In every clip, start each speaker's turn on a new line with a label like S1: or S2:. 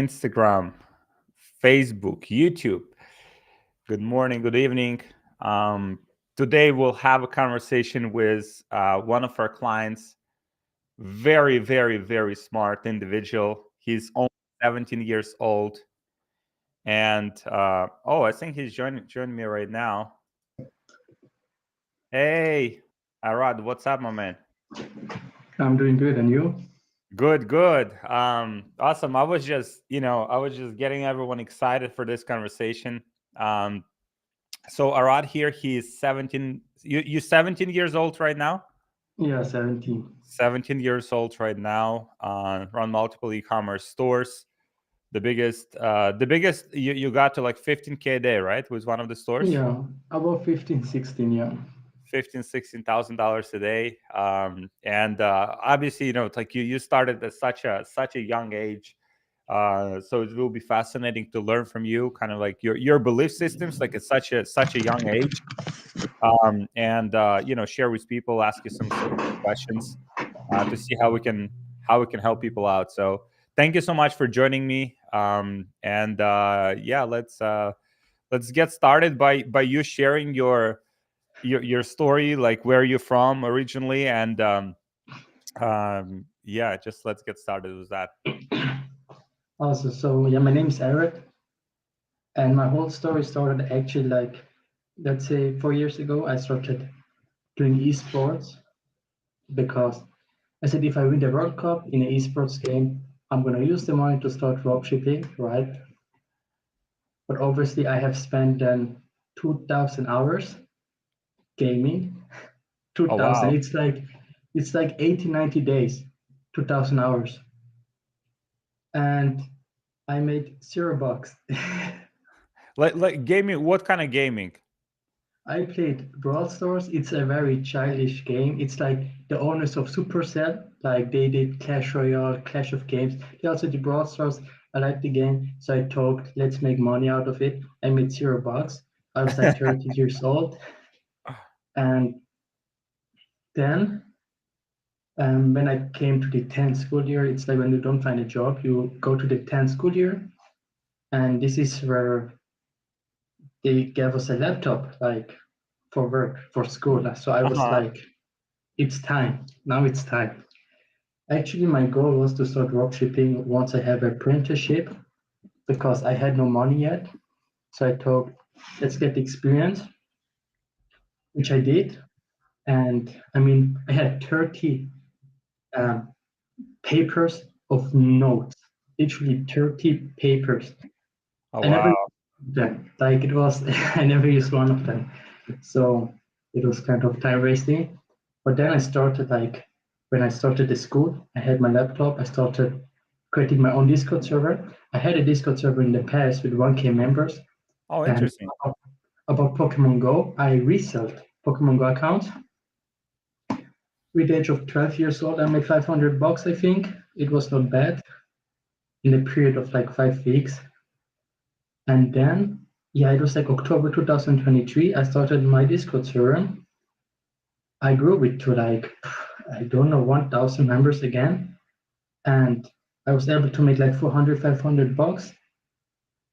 S1: Instagram, Facebook, YouTube. Good morning, good evening. Today we'll have a conversation with one of our clients. Very, very, very smart individual. He's only 17 years old, and I think he's joining me right now. Hey, Arad, what's up, my man?
S2: I'm doing good, and you?
S1: Good, good. Awesome. I was just getting everyone excited for this conversation. Um, so Arad here, he's 17. You 17 years old right now?
S2: Yeah, 17.
S1: 17 years old right now. Run multiple e-commerce stores. The biggest you got to like 15K a day, right? Was one of the stores.
S2: Yeah, about 15, 16, yeah.
S1: 16,000 dollars a day, and obviously, it's like you started at such a young age, so it will be fascinating to learn from you, kind of like your belief systems, like at such a young age, and share with people, ask you some questions to see how we can help people out. So thank you so much for joining me, and yeah, let's get started by you sharing your story, like where you're from originally, and yeah, just let's get started with that.
S2: Also, so yeah, my name is Arad, and my whole story started actually like, let's say 4 years ago. I started doing esports because I said if I win the World Cup in an esports game, I'm gonna use the money to start dropshipping, right? But obviously, I have spent then 2,000 hours gaming.
S1: Oh
S2: 2,000.
S1: wow.
S2: It's like 80, 90 days. 2,000 hours, and I made $0.
S1: Like gaming, what kind of gaming?
S2: I played Brawl Stars. It's a very childish game. It's like the owners of Supercell, like they did Clash Royale, Clash of Games. They also did Brawl Stars. I liked the game, so I thought, let's make money out of it. I made $0. I was like 30 years old, and then when I came to the 10th school year, it's like when you don't find a job, you go to the 10th school year, and this is where they gave us a laptop, like for work, for school. So I was
S1: Uh-huh.
S2: like, it's time. Now it's time. Actually, my goal was to start dropshipping once I have apprenticeship because I had no money yet. So I thought, let's get the experience, which I did. And I mean, I had 30 um, papers of notes, literally 30 papers.
S1: Oh
S2: I never
S1: wow.
S2: used them. Like it was, I never used one of them. So it was kind of time wasting. But then I started like when I started the school, I had my laptop. I started creating my own Discord server. I had a Discord server in the past with 1K members.
S1: Oh,
S2: And
S1: interesting.
S2: about Pokemon Go, I resold Pokemon Go accounts. With the age of 12 years old, I made $500, I think. It was not bad in a period of like 5 weeks. And then, yeah, it was like October 2023. I started my Discord server. I grew it to like, I don't know, 1,000 members again. And I was able to make like 400, $500.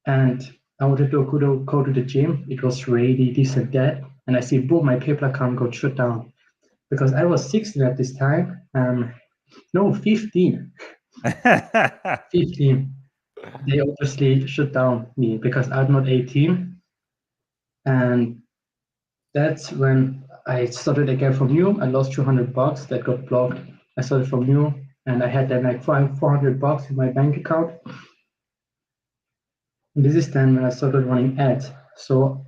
S2: And I wanted to go to the gym. It was ready, this and that. And I see, boom, my PayPal account got shut down because I was 16 at this time. No, 15. 15. They obviously shut down me because I'm not 18. And that's when I started again from new. I lost $200 that got blocked. I started from new, and I had then like $400 in my bank account. And this is then when I started running ads. So,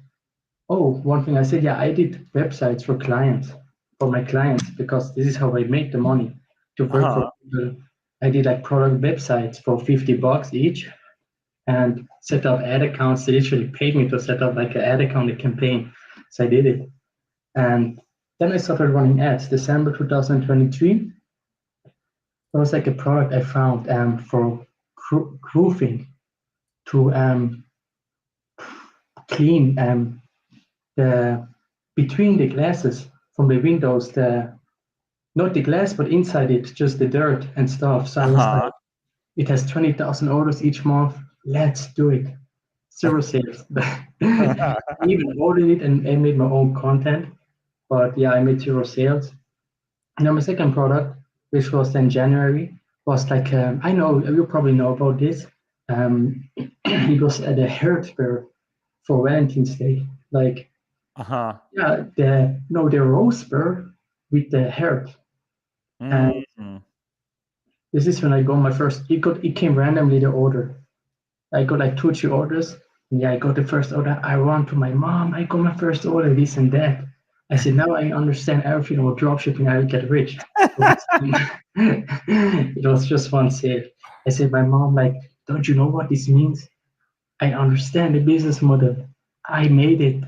S2: oh, one thing I said, yeah, I did websites for clients, for my clients, because this is how I make the money to work for
S1: Uh-huh.
S2: people. I did like product websites for $50 each and set up ad accounts. They literally paid me to set up like an ad account, a campaign. So I did it. And then I started running ads. December 2023. There was like a product I found for roofing to clean the between the glasses from the windows, the not the glass, but inside it, just the dirt and stuff. So I was like,
S1: Uh-huh.
S2: It has 20,000 orders each month. Let's do it. Zero sales. I even ordered it and I made my own content, but yeah, I made zero sales. And then my second product, which was in January, was like I know you probably know about this. It was at a hair fair for Valentine's Day. Like
S1: Uh-huh.
S2: yeah, the rose bear with the heart. And
S1: Mm.
S2: this is when I got my first. It came randomly the order. I got like 2 3 orders. Yeah, I got the first order. I run to my mom. I got my first order. This and that. I said now I understand everything about dropshipping. I will get rich. It was just one sale. I said my mom like, don't you know what this means? I understand the business model. I made it.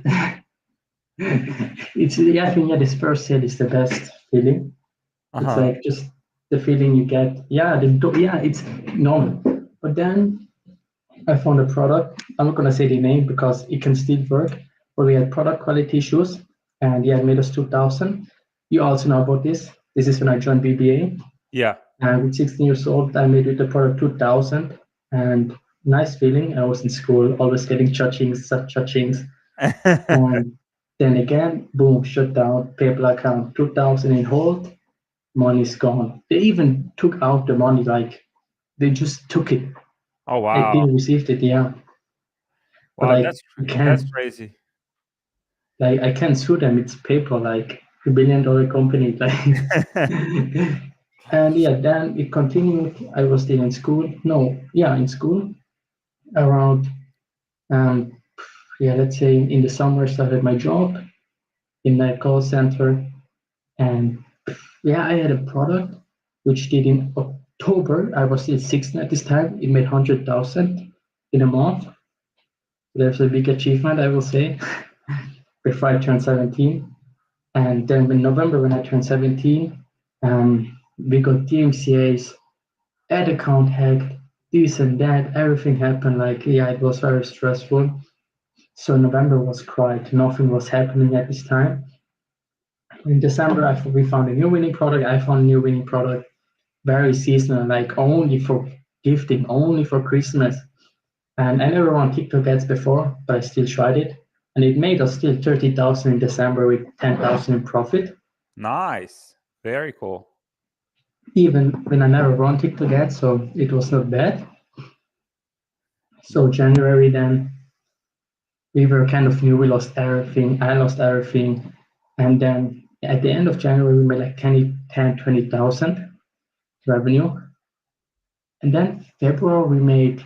S2: It's yeah, I think yeah, this first sale is the best feeling. It's
S1: Uh-huh.
S2: like just the feeling you get. Yeah, yeah, it's normal. But then I found a product. I'm not gonna say the name because it can still work. But we had product quality issues, and yeah, it made us 2,000. You also know about this. This is when I joined BBA.
S1: Yeah.
S2: And with 16 years old, I made it the product 2,000, and nice feeling. I was in school, always getting judgings, such judgings, and then again, boom, shut down. PayPal account 2,000 in hold. Money's gone. They even took out the money, like they just took it.
S1: Oh
S2: I
S1: wow.
S2: didn't receive it, yeah. But
S1: Wow,
S2: like you
S1: that's
S2: can,
S1: crazy.
S2: like I can sue them. It's PayPal, like $1 billion company, like. And yeah, then it continued. I was still in school. No, yeah, in school around. Um, yeah, let's say in the summer, I started my job in a call center, and yeah, I had a product which did in October. I was still 16 at this time. It made 100,000 in a month. That's a big achievement, I will say, before I turned 17. And then in November, when I turned 17, we got DMCA's ad account hacked, this and that. Everything happened. Like, yeah, it was very stressful. So November was quiet. Nothing was happening at this time. In December, we found a new winning product. I found a new winning product, very seasonal, like only for gifting, only for Christmas. And I never won TikTok ads before, but I still tried it. And it made us still 30,000 in December with 10,000 in profit,
S1: Nice. Very cool.
S2: even when I never run TikTok ads, so it was not bad. So January then we were kind of new, we lost everything, I lost everything. And then at the end of January we made like 20,000 revenue. And then February we made,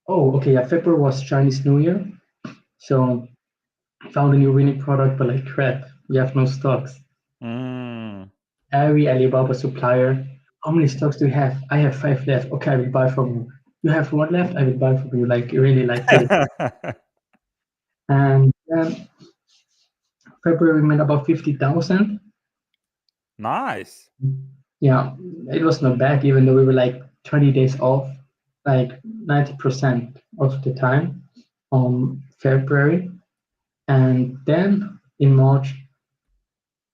S2: oh okay, yeah, February was Chinese New Year. So found a new winning product, but like crap, we have no stocks.
S1: Mm.
S2: Every Alibaba supplier, how many stocks do you have? I have 5 left. Okay, I will buy from you. You have 1 left, I will buy from you. Like really like this. And February we made about 50,000.
S1: Nice.
S2: Yeah, it was not bad, even though we were like 20 days off, like 90% of the time on February. And then in March,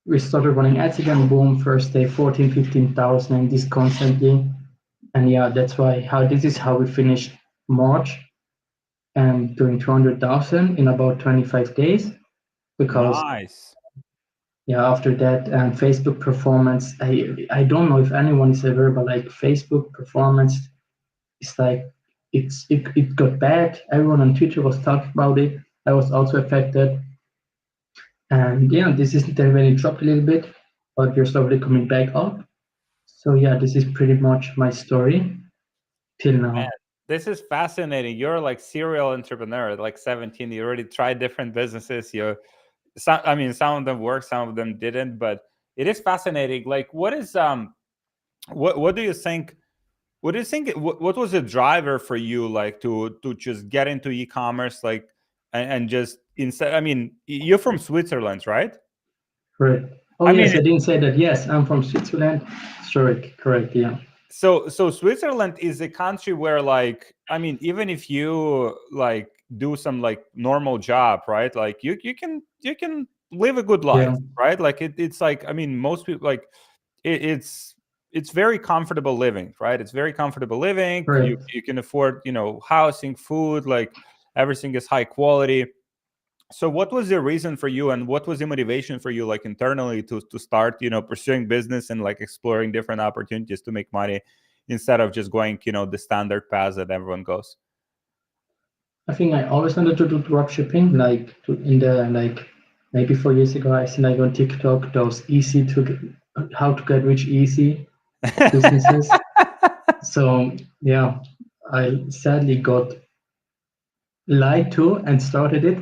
S2: we started running ads again. Boom, first day 14, 15,000, and this constantly. And yeah, that's why how this is how we finished March and doing 200,000 in about 25 days. Because
S1: Nice.
S2: yeah, after that Facebook performance, I don't know if anyone is aware, but like Facebook performance is like it got bad. Everyone on Twitter was talking about it. I was also affected. And yeah, this is then when it dropped a little bit, but you're slowly coming back up. So yeah, this is pretty much my story till
S1: Man,
S2: now.
S1: this is fascinating. You're like serial entrepreneur at like 17. You already tried different businesses. I mean, some of them worked, some of them didn't, but it is fascinating. Like, what do you think? What do you think? What was the driver for you, like, to just get into e-commerce, like, and just instead? I mean, you're from Switzerland, right?
S2: Correct. Oh
S1: I mean,
S2: yes, I didn't say that. Yes, I'm from Switzerland. Zurich. Correct. Yeah.
S1: so Switzerland is a country where, like, I mean, even if you like do some like normal job, right? Like you can live a good life,
S2: Yeah.
S1: right? Like it's like, I mean, most people like it's it's very comfortable living, right? It's very comfortable living.
S2: Right.
S1: You can afford, housing, food, like everything is high quality. So what was the reason for you, and what was the motivation for you, like internally, to start, pursuing business and like exploring different opportunities to make money instead of just going, the standard path that everyone goes?
S2: I think I always wanted to do drop shipping, in the maybe 4 years ago. I seen like on TikTok those easy to get, how to get rich easy businesses. So yeah, I sadly got lied to and started it.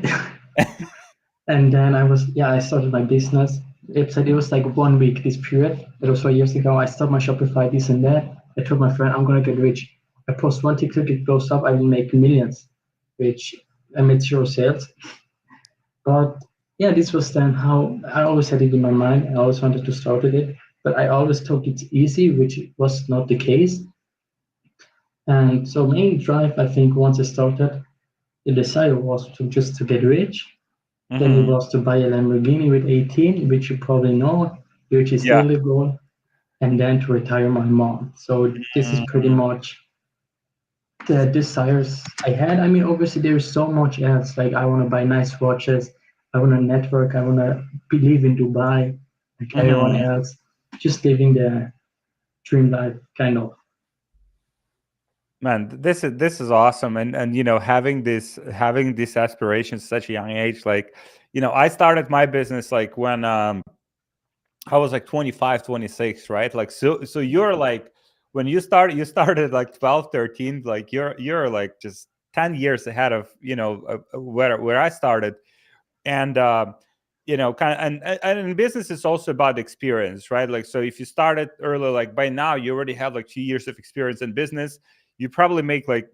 S2: And then I started my business. It was like 1 week, this period. It was 4 years ago. I started my Shopify, this and that. I told my friend, I'm gonna get rich. I post one TikTok, it blows up, I will make millions, which I made zero sales. But yeah, this was then how I always had it in my mind. I always wanted to start with it, but I always thought it's easy, which was not the case. And so main drive, I think, once I started, the desire was to get rich. Then it
S1: Hmm.
S2: was to buy a Lamborghini with 18, which you probably know, which is
S1: Yeah.
S2: still the goal, and then to retire my mom. So this is pretty
S1: Mm-hmm.
S2: much the desires I had. I mean, obviously there's so much else. Like I want to buy nice watches, I want to network, I want to live in Dubai, like everyone
S1: Mm-hmm.
S2: else, just living the dream life, kind of.
S1: Man, this is awesome, and having these aspirations at such a young age. Like, I started my business like when I was like 25, 26, right? Like, so you're like, when you started like 12, 13, like you're like just 10 years ahead of, where I started. And kind of, and in business it's also about experience, right? Like, so if you started early, like by now you already have like 2 years of experience in business. You probably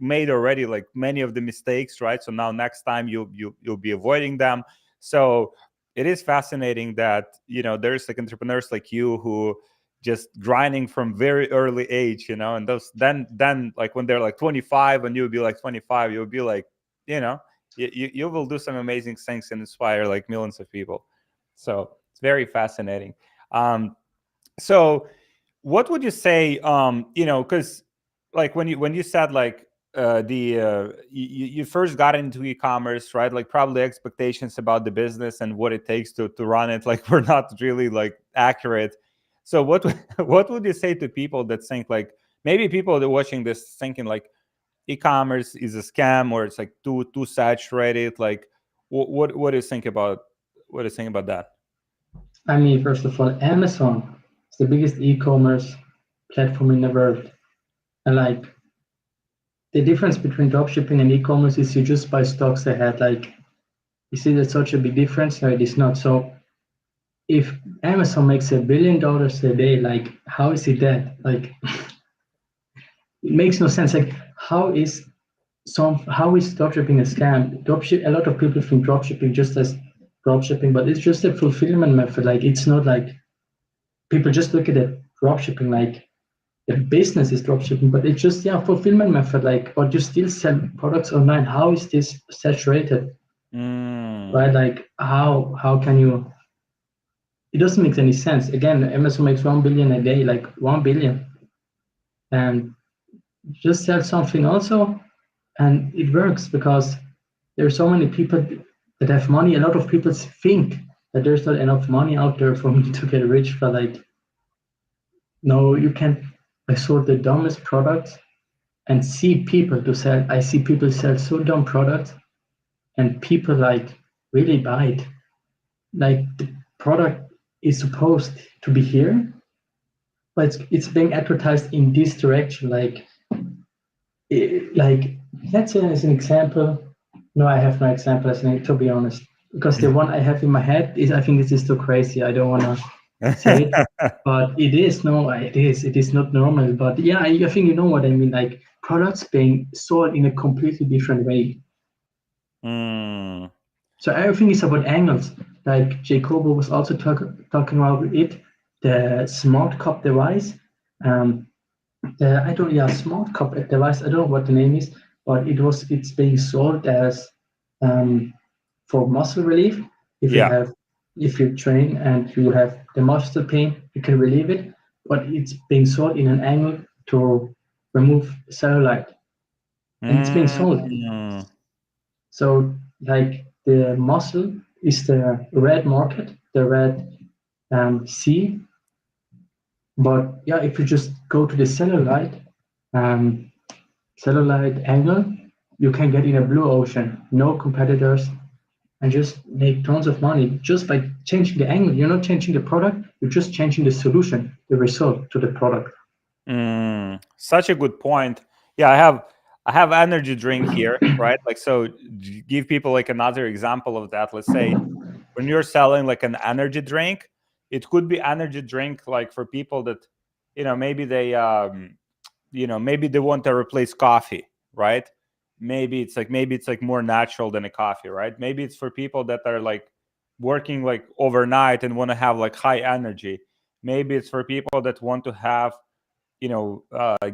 S1: made already like many of the mistakes, right? So now next time you'll be avoiding them. So it is fascinating that there's like entrepreneurs like you who just grinding from very early age, and those then like when they're like 25 and you'll be like 25, you'll be like, you know you will do some amazing things and inspire like millions of people. So it's very fascinating. So what would you say, because like when you said like the you first got into e-commerce, right? Like probably expectations about the business and what it takes to run it like were not really like accurate. So what would you say to people that think like, maybe people that are watching this thinking like e-commerce is a scam, or it's like too saturated? Like what do you think about, that?
S2: I mean, first of all, Amazon is the biggest e-commerce platform in the world. And like the difference between dropshipping and e-commerce is you just buy stocks ahead. Like you see that's such a big difference? No, it is not. So if Amazon makes $1 billion a day, like how is it that? Like it makes no sense. Like how is dropshipping a scam? A lot of people think dropshipping just as dropshipping, but it's just a fulfillment method. Like it's not like people just look at it dropshipping like the business is dropshipping, but it's just fulfillment method. Like, but you still sell products online. How is this saturated?
S1: Mm,
S2: Right? Like how can you? It doesn't make any sense. Again, Amazon makes 1 billion a day, like 1 billion, and just sell something also, and it works because there are so many people that have money. A lot of people think that there's not enough money out there for me to get rich, but like no, you can. I sold the dumbest products and see people to sell. I see people sell so dumb products, and people like really buy it. Like the product is supposed to be here, but it's being advertised in this direction. Like let's say as an example. No, I have no example as an to be honest, because the one I have in my head is I think this is too crazy. I don't wanna say it, but it is no, it is not normal. But yeah, I think you know what I mean. Like products being sold in a completely different way.
S1: mm,
S2: So everything is about angles. Like Jacobo was also talking about it, the smart cup device. Um, I don't, smart cup device. I don't know what the name is, but it's being sold as um, for muscle relief. If you
S1: yeah.
S2: have, if you train and you have the muscle pain, you can relieve it. but it's being sold in an angle to remove cellulite, and it's being sold.
S1: Mm.
S2: So like the muscle is the red market, the red sea. But yeah, if you just go to the um, cellulite angle, you can get in a blue ocean, no competitors, and just make tons of money just by changing the angle. You're not changing the product, you're just changing the solution, the result to the product.
S1: Such a good point. Yeah, I have energy drink here, right? Like, so give people like another example of that. Let's say when you're selling like an energy drink, it could be energy drink like for people that, maybe maybe they want to replace coffee, right? Maybe it's like more natural than a coffee, right? Maybe it's for people that are like working like overnight and want to have like high energy. Maybe it's for people that want to have,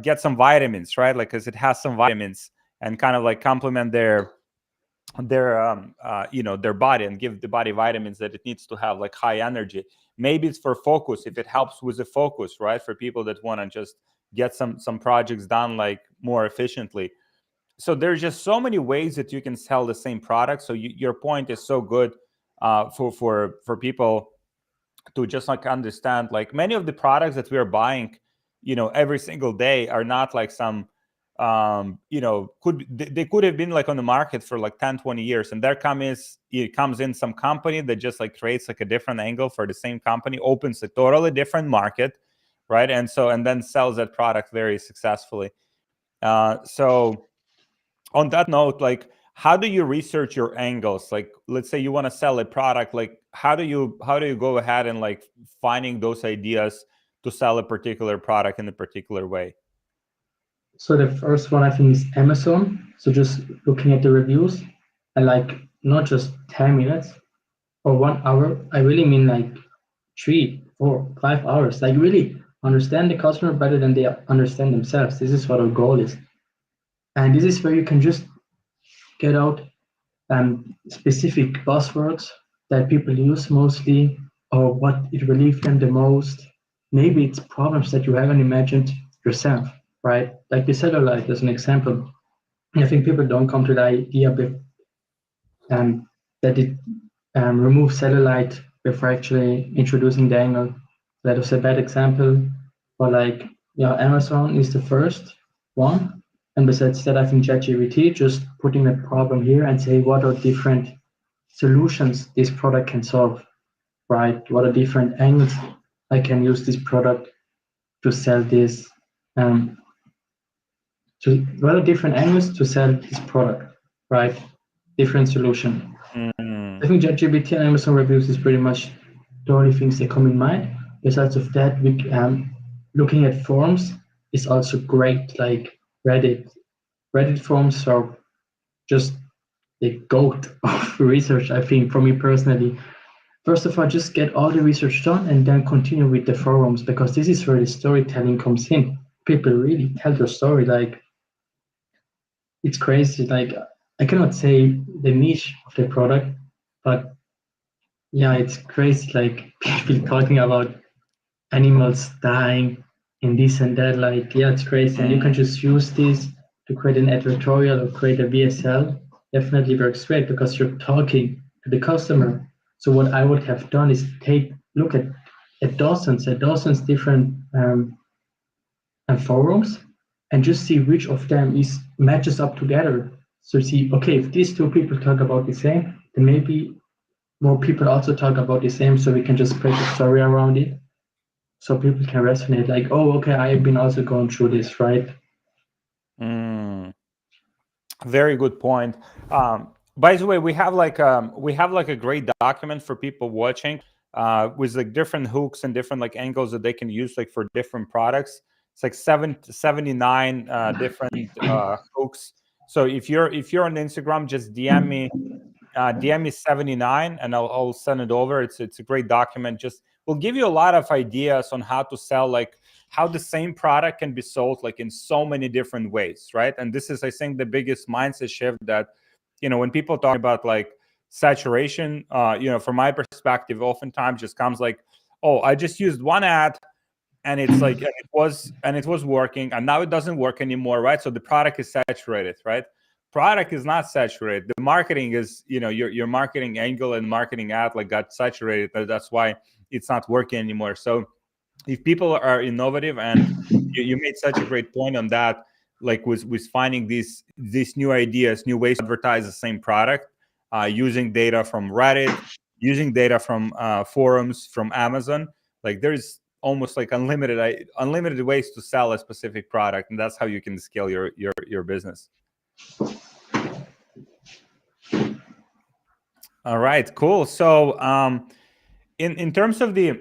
S1: get some vitamins, right? Like, because it has some vitamins and kind of like complement their body and give the body vitamins that it needs to have like high energy. Maybe it's for focus, if it helps with the focus, right? For people that want to just get some projects done like more efficiently. So there's just so many ways that you can sell the same product. So your point is so good, for people to just like understand, like many of the products that we are buying, every single day are not like some, they could have been like on the market for like 10, 20 years, and it comes in some company that just like creates like a different angle for the same company, opens a totally different market, right? And then sells that product very successfully. So on that note, like, how do you research your angles? Like, let's say you want to sell a product, like how do you go ahead and like finding those ideas to sell a particular product in a particular way?
S2: So the first one I think is Amazon. So just looking at the reviews and like not just 10 minutes or 1 hour. I really mean like 3, 4, 5 hours. Like really understand the customer better than they understand themselves. This is what our goal is. And this is where you can just get out specific buzzwords that people use mostly or what it relieved them the most. Maybe it's problems that you haven't imagined yourself, right? Like the cellulite as an example. I think people don't come to the idea that it removes cellulite before actually introducing the angle. That was a bad example, but like, yeah, Amazon is the first one. And besides that, I think ChatGPT just putting a problem here and say what are different solutions this product can solve, right? What are different angles I can use this product to sell this, um, to what are different angles to sell this product, right? Different solution. I
S1: Mm,
S2: think ChatGPT and Amazon reviews is pretty much the only things that come in mind. Besides of that, we looking at forums is also great. Like Reddit forums are just the goat of research. I think for me personally, first of all, just get all the research done and then continue with the forums because this is where the storytelling comes in. People really tell their story. Like it's crazy. Like I cannot say the niche of the product, but yeah, it's crazy. Like people talking about animals dying and this and that. Like yeah, it's crazy. And you can
S1: mm,
S2: just use this to create an advertorial or create a VSL. Definitely works great because you're talking to the customer. So what I would have done is take look at dozens different forums and just see which of them is matches up together. So see, okay, if these two people talk about the same, then maybe more people also talk about the same. So we can just create a story around it, so people can resonate. Like, oh, okay, I've been also going through this, right?
S1: mm. Very good point. By the way, we have like a great document for people watching, with like different hooks and different like angles that they can use like for different products. It's like 79 different hooks. So if you're on Instagram, just DM me 79 and I'll send it over. It's a great document. Just will give you a lot of ideas on how to sell, like how the same product can be sold like in so many different ways, right? And this is, I think, the biggest mindset shift that, when people talk about like saturation, from my perspective, oftentimes just comes like, oh, I just used one ad and it's like and it was working, and now it doesn't work anymore, right? So the product is saturated, right? Product is not saturated. The marketing is, your marketing angle and marketing ad like got saturated. That's why it's not working anymore. So if people are innovative, and you made such a great point on that, like with finding these new ideas, new ways to advertise the same product, using data from Reddit, using data from forums, from Amazon. Like there's almost like unlimited ways to sell a specific product, and that's how you can scale your business. All right, cool. So in terms of the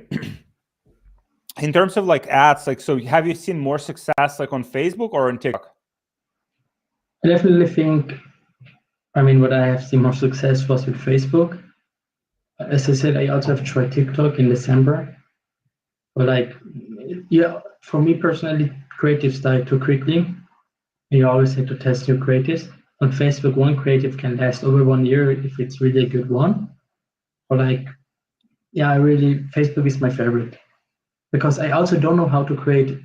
S1: in terms of like ads, like, so have you seen more success like on Facebook or on TikTok?
S2: I definitely think, what I have seen more success was with Facebook. As I said, I also have tried TikTok in December. But like, yeah, for me personally, creatives die too quickly. You always have to test your creatives. On Facebook, one creative can last over 1 year if it's really a good one. But like, yeah, Facebook is my favorite. Because I also don't know how to create,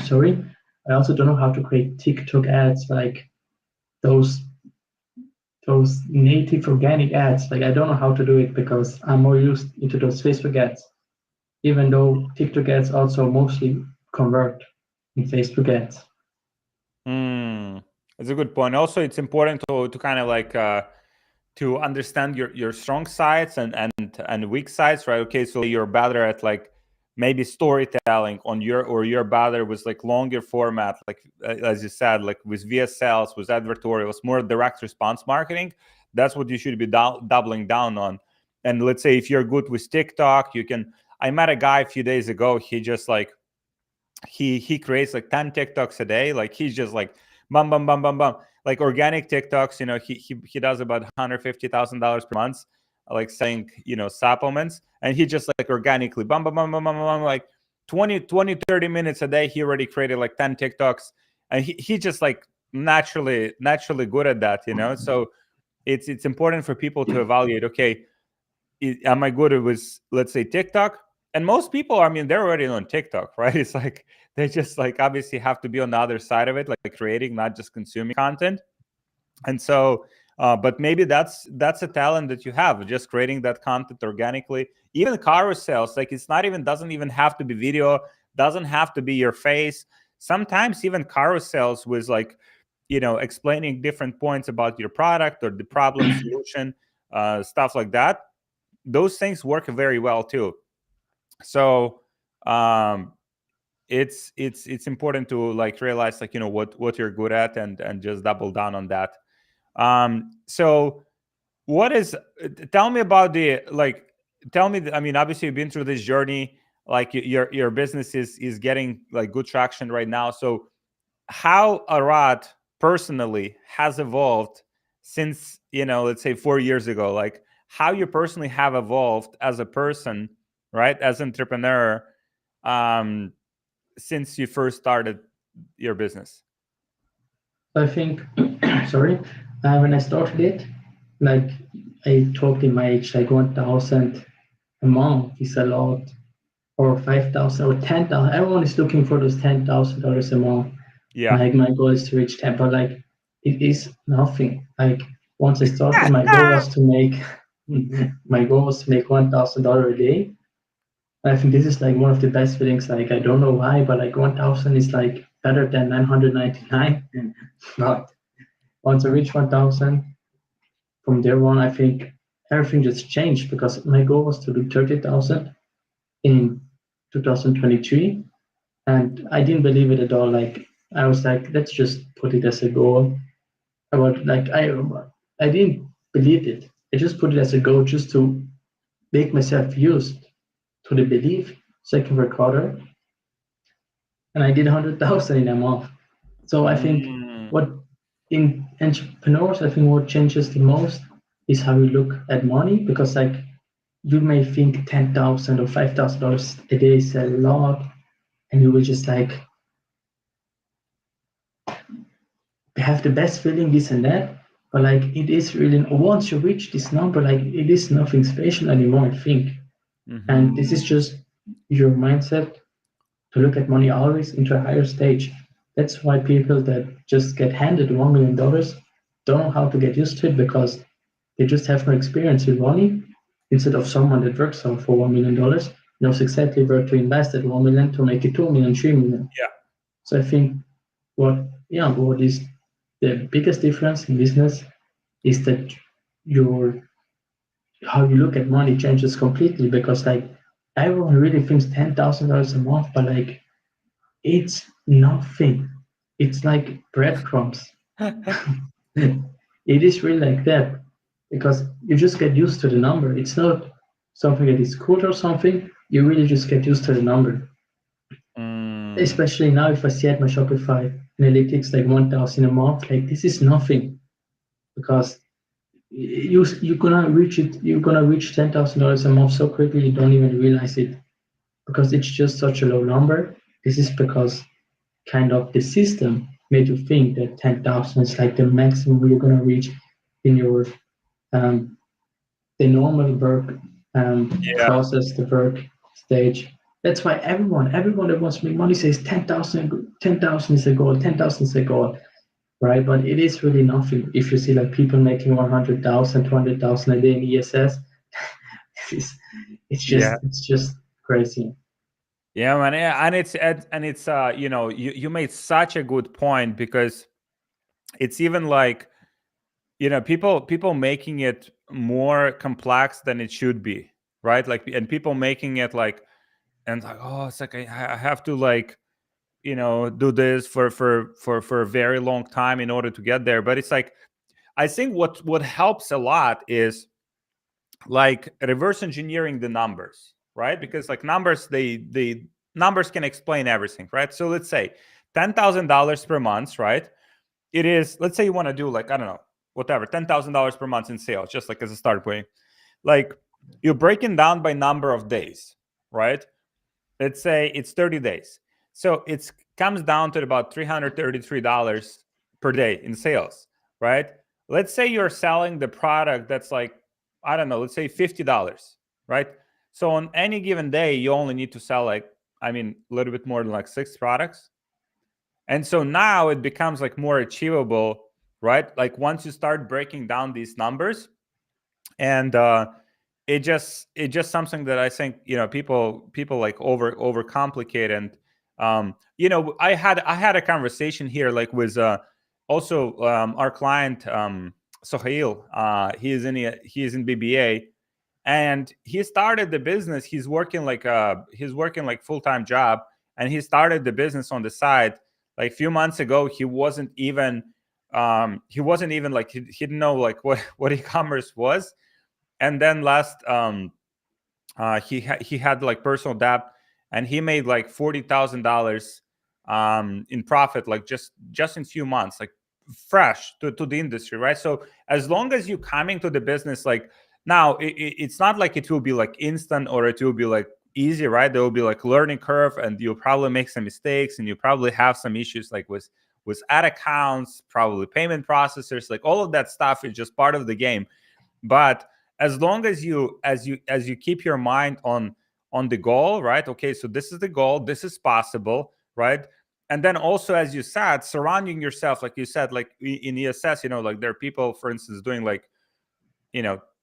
S2: sorry, I also don't know how to create TikTok ads, like those native organic ads. Like I don't know how to do it because I'm more used into those Facebook ads, even though TikTok ads also mostly convert in Facebook ads.
S1: That's a good point. Also, it's important to kind of like to understand your strong sides and weak sides, right? Okay, so you're better at like maybe storytelling on you're better with like longer format, like as you said, like with VSLs, with advertorials, more direct response marketing. That's what you should be doubling down on. And let's say if you're good with TikTok, you can. I met a guy a few days ago. He just like he creates like 10 TikToks a day. Like he's just like bum bum bum bum bum, like organic TikToks. He does about $150,000 per month, like selling supplements, and he just like organically bum bum bum bum bum bum, like 30 minutes a day. He already created like 10 TikToks, and he just like naturally good at that. So it's important for people to evaluate. Okay, am I good with, let's say, TikTok? And most people, they're already on TikTok, right? It's like they just like obviously have to be on the other side of it, like creating, not just consuming content. And so, but maybe that's a talent that you have, just creating that content organically. Even carousels, like doesn't even have to be video, doesn't have to be your face. Sometimes even carousels with like, explaining different points about your product or the problem solution, stuff like that. Those things work very well too. So it's important to like realize like what you're good at and just double down on that. So what is tell me about obviously you've been through this journey, like your business is getting like good traction right now. So how Arad personally has evolved since, let's say 4 years ago, like how you personally have evolved as a person, right, as an entrepreneur, since you first started your business.
S2: I think, sorry, when I started it, like I talked in my age, like 1,000 a month is a lot, or 5,000 or 10,000. Everyone is looking for those $10,000 a month.
S1: Yeah.
S2: Like my goal is to reach 10, but like it is nothing. Like once I started, my goal was to make $1,000 a day. I think this is like one of the best feelings. Like I don't know why, but like 1,000 is like better than 999. Not once I reach 1,000, from there on, I think everything just changed because my goal was to do 30,000 in 2023, and I didn't believe it at all. Like I was like, let's just put it as a goal. About like I didn't believe it. I just put it as a goal just to make myself used to the belief so I can work harder. And I did 100,000 in a month. So I think what in entrepreneurs, I think what changes the most is how you look at money, because like you may think 10,000 or $5,000 a day is a lot, and you will just like have the best feeling, this and that. But like it is really, once you reach this number, like it is nothing special anymore, I think. And this is just your mindset to look at money always into a higher stage. That's why people that just get handed $1 million don't know how to get used to it because they just have no experience with money. Instead of someone that works on for $1 million knows exactly where to invest that 1 million to make it 2 million, 3 million.
S1: Yeah.
S2: So I think what is the biggest difference in business is that your how you look at money changes completely because like everyone really thinks $10,000 a month, but like it's nothing. It's like breadcrumbs. It is really like that because you just get used to the number. It's not something that is cool or something. You really just get used to the number.
S1: Mm,
S2: Especially now, if I see at my Shopify analytics like 1,000 a month, like this is nothing because you're gonna reach it. You're gonna reach $10,000 a month so quickly you don't even realize it because it's just such a low number. This is because kind of the system made you think that 10,000 is like the maximum you're gonna reach in your um, the normal work
S1: yeah.
S2: process, the work stage. That's why everyone that wants to make money says 10,000, 10,000 is a goal, 10,000 is a goal, right? But it is really nothing. If you see like people making 100,000, 200,000 a day in ESS, it's,
S1: Yeah.
S2: it's just crazy.
S1: Yeah, man. Yeah, and it's you made such a good point because it's even like, people making it more complex than it should be, right? Like, and people making it like, and like, oh, it's like I have to like, do this for a very long time in order to get there. But it's like, I think what helps a lot is like reverse engineering the numbers, right? Because like numbers, they numbers can explain everything, right? So let's say $10,000 per month, right? It is, let's say you want to do like, I don't know, whatever, $10,000 per month in sales, just like as a start point. Like, you're breaking down by number of days, right? Let's say it's 30 days. So it comes down to about $333 per day in sales, right? Let's say you're selling the product that's like, I don't know, let's say $50, right? So on any given day, you only need to sell like, a little bit more than like 6 products. And so now it becomes like more achievable, right? Like once you start breaking down these numbers, and it just something that I think, people like overcomplicate. And I had a conversation here like with also our client, Sohail. He is in BBA, and he started the business. He's working like full-time job, and he started the business on the side. Like a few months ago, he wasn't even like, he didn't know like what e-commerce was. And then last he had like personal debt, and he made like $40,000 in profit, like just in few months, like fresh to the industry, right? So as long as you coming to the business, like, now it's not like it will be like instant, or it will be like easy, right? There will be like learning curve, and you'll probably make some mistakes, and you probably have some issues like with ad accounts, probably payment processors, like all of that stuff is just part of the game. But as long as you keep your mind on the goal, right? Okay, so this is the goal, this is possible, right? And then also, as you said, surrounding yourself, like you said, like in ESS, like there are people, for instance, doing like,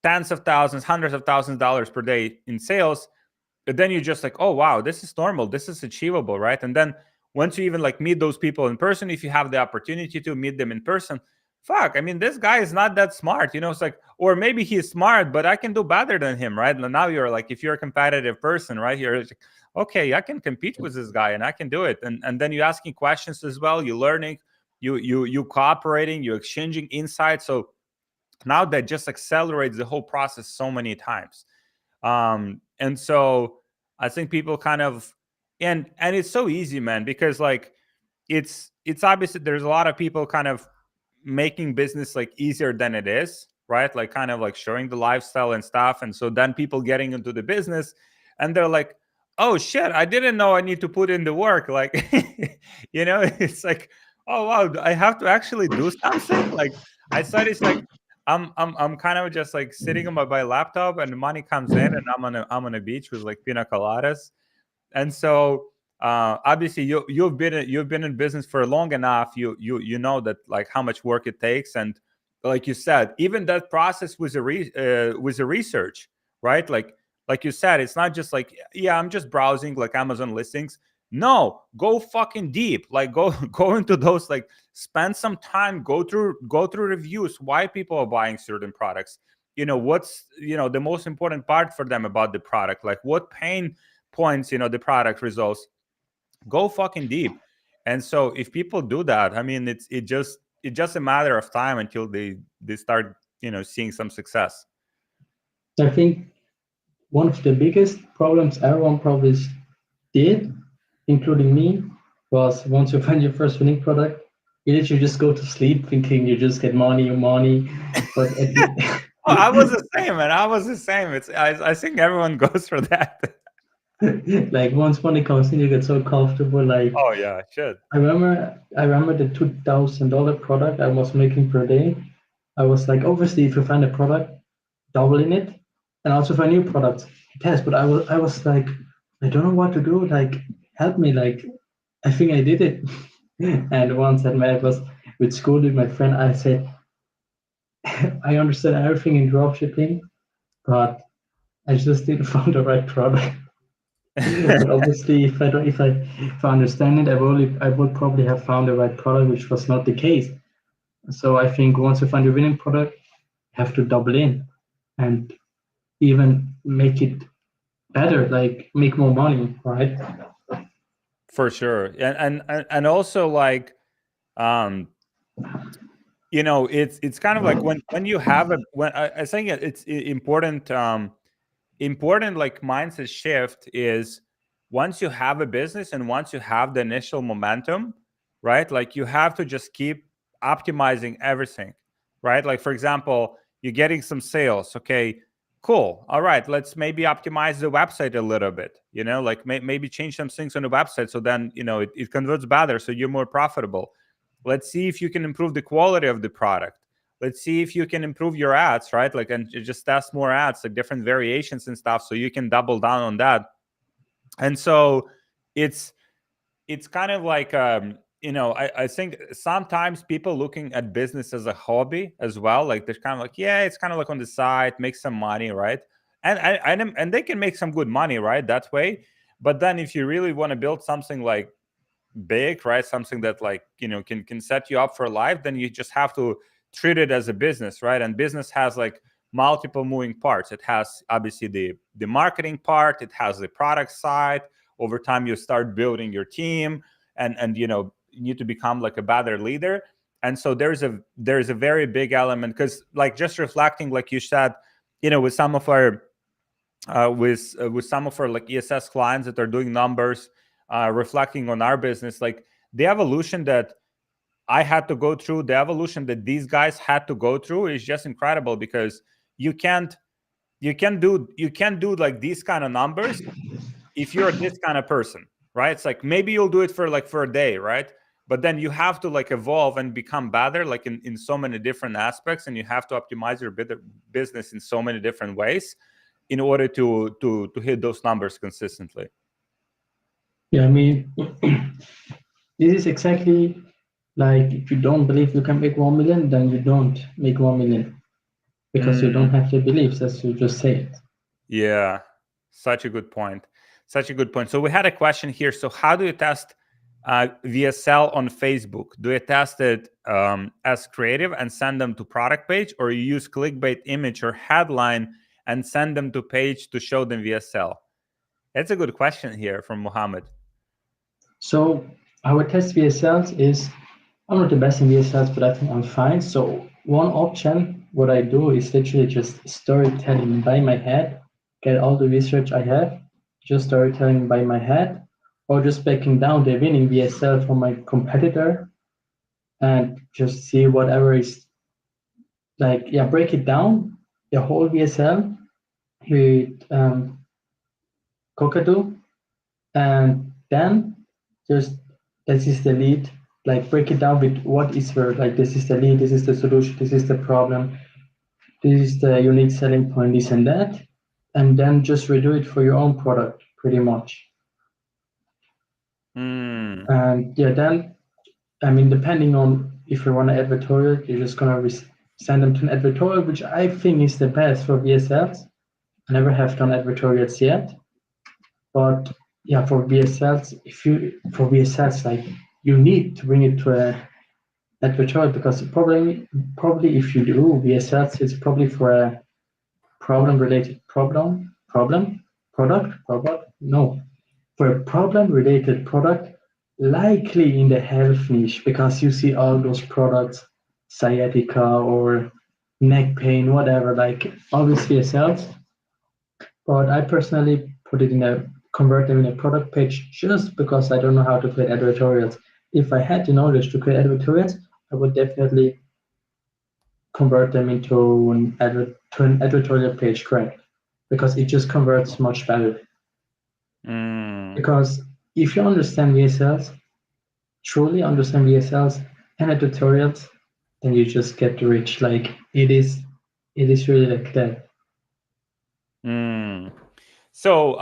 S1: tens of thousands, hundreds of thousands of dollars per day in sales. But then you're just like, oh wow, this is normal, this is achievable, right? And then once you even like meet those people in person, if you have the opportunity to meet them in person, fuck, this guy is not that smart, it's like, or maybe he's smart, but I can do better than him, right? And now you're like, if you're a competitive person, right, you're like, okay, I can compete with this guy, and I can do it. And then you're asking questions as well, you're learning, you cooperating, you're exchanging insights. So now that just accelerates the whole process so many times. And so I think people kind of, and it's so easy, man, because like it's obvious that there's a lot of people kind of making business like easier than it is, right? Like kind of like showing the lifestyle and stuff. And so then people getting into the business, and they're like, oh shit, I didn't know I need to put in the work, like it's like, oh wow, I have to actually do something. Like I thought it's like, I'm kind of just like sitting on my laptop, and the money comes in, and I'm on a beach with like pina coladas. And so obviously you've been in business for long enough. You know that like how much work it takes, and like you said, even that process was a research, right? Like you said, it's not just like, yeah, I'm just browsing like Amazon listings. No, go fucking deep. Like go go into those, like spend some time, go through reviews, why people are buying certain products. What's the most important part for them about the product, like what pain points the product resolves. Go fucking deep. And so if people do that, I mean, it's just a matter of time until they start seeing some success.
S2: I think one of the biggest problems everyone probably did, including me, was once you find your first winning product, you literally just go to sleep thinking you just get money. But at the
S1: Oh, I was the same, man. I was the same. I think everyone goes for that.
S2: like once money comes in, you get so comfortable. Like
S1: Oh yeah, should.
S2: I remember the $2,000 product I was making per day. I was like, obviously, if you find a product, double in it, and also for new products, test. But I was like, I don't know what to do. Like, help me. Like, I think I did it. And once I met was with school with my friend, I said, I understand everything in dropshipping, but I just didn't find the right product. But obviously, if I understand it, I would probably have found the right product, which was not the case. So I think once you find your winning product, you have to double in and even make it better, like make more money, right?
S1: For sure. And also like, um it's kind of like when you have a when I think it's important, important like mindset shift is, once you have a business and once you have the initial momentum, right? Like you have to just keep optimizing everything, right? Like for example, you're getting some sales. Okay, cool. All right, let's maybe optimize the website a little bit, like maybe change some things on the website so then it converts better, so you're more profitable. Let's see if you can improve the quality of the product. Let's see if you can improve your ads, right? Like, and just test more ads, like different variations and stuff, so you can double down on that. And so it's it's kind of like, I think sometimes people looking at business as a hobby as well, like they're kind of like, yeah, it's kind of like on the side, make some money, right? And they can make some good money, right, that way. But then if you really want to build something like big, right? Something that like can set you up for life, then you just have to treat it as a business, right? And business has like multiple moving parts. It has obviously the marketing part, it has the product side. Over time, you start building your team, and you need to become like a better leader. And so there's a very big element, because like just reflecting, like you said, with some of our with some of our like ESS clients that are doing numbers, reflecting on our business, like the evolution that I had to go through, the evolution that these guys had to go through is just incredible, because you can't you can't do like these kind of numbers if you're this kind of person, right? It's like maybe you'll do it for a day, right? But then you have to like evolve and become better, like in so many different aspects, and you have to optimize your business in so many different ways in order to hit those numbers consistently.
S2: Yeah, I mean, this is exactly like if you don't believe you can make 1 million, then you don't make 1 million because you don't
S1: Mm,
S2: have the beliefs, as you just said.
S1: yeah, such a good point. Such a good point. So we had a question here. So how do you test VSL on Facebook? Do you test it as creative and send them to product page, or you use clickbait image or headline and send them to page to show them VSL? That's a good question here from Mohammed.
S2: So our test VSLs is, I'm not the best in VSLs, but I think I'm fine. So one option, what I do is literally just storytelling by my head, get all the research I have, just storytelling by my head, or just breaking down the winning VSL from my competitor and just see whatever is like, yeah, break it down, the whole VSL with Kokadu, and then just this is the lead, like break it down with what is where, like this is the lead, this is the solution, this is the problem, this is the unique selling point, this and that, and then just redo it for your own product pretty much.
S1: Mm.
S2: And yeah, then I mean, depending on if you run an advertorial, you're just gonna send them to an advertorial, which I think is the best for VSLs. I never have done advertorials yet, but yeah, for VSLs, if you for VSLs, like you need to bring it to a advertorial because probably if you do VSLs, it's probably for a problem-related product. No, for a problem-related product, likely in the health niche, because you see all those products, sciatica or neck pain, whatever, like obviously yourself. But I personally put it in a convert them in a product page just because I don't know how to create editorials. If I had the knowledge to create editorials, I would definitely convert them into an editorial page, correct? Because it just converts much better.
S1: Mm.
S2: Because if you understand VSLs, truly understand VSLs and editorials, then you just get rich. Like it is really like that.
S1: Mm. So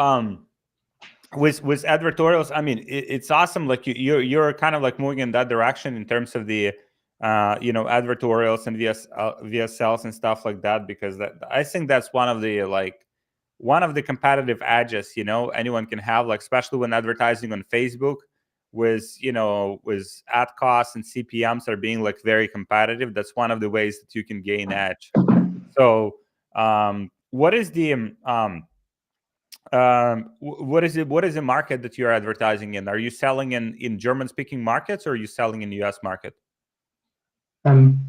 S1: with advertorials, I mean, it's awesome. Like you're kind of like moving in that direction in terms of the advertorials and VSLs and stuff like that, because that I think that's one of the competitive edges anyone can have, like especially when advertising on Facebook with ad costs and CPMs are being like very competitive. That's one of the ways that you can gain edge. So what is the what is it? What is the market that you're advertising in? Are you selling in German speaking markets, or are you selling in US market?
S2: Um,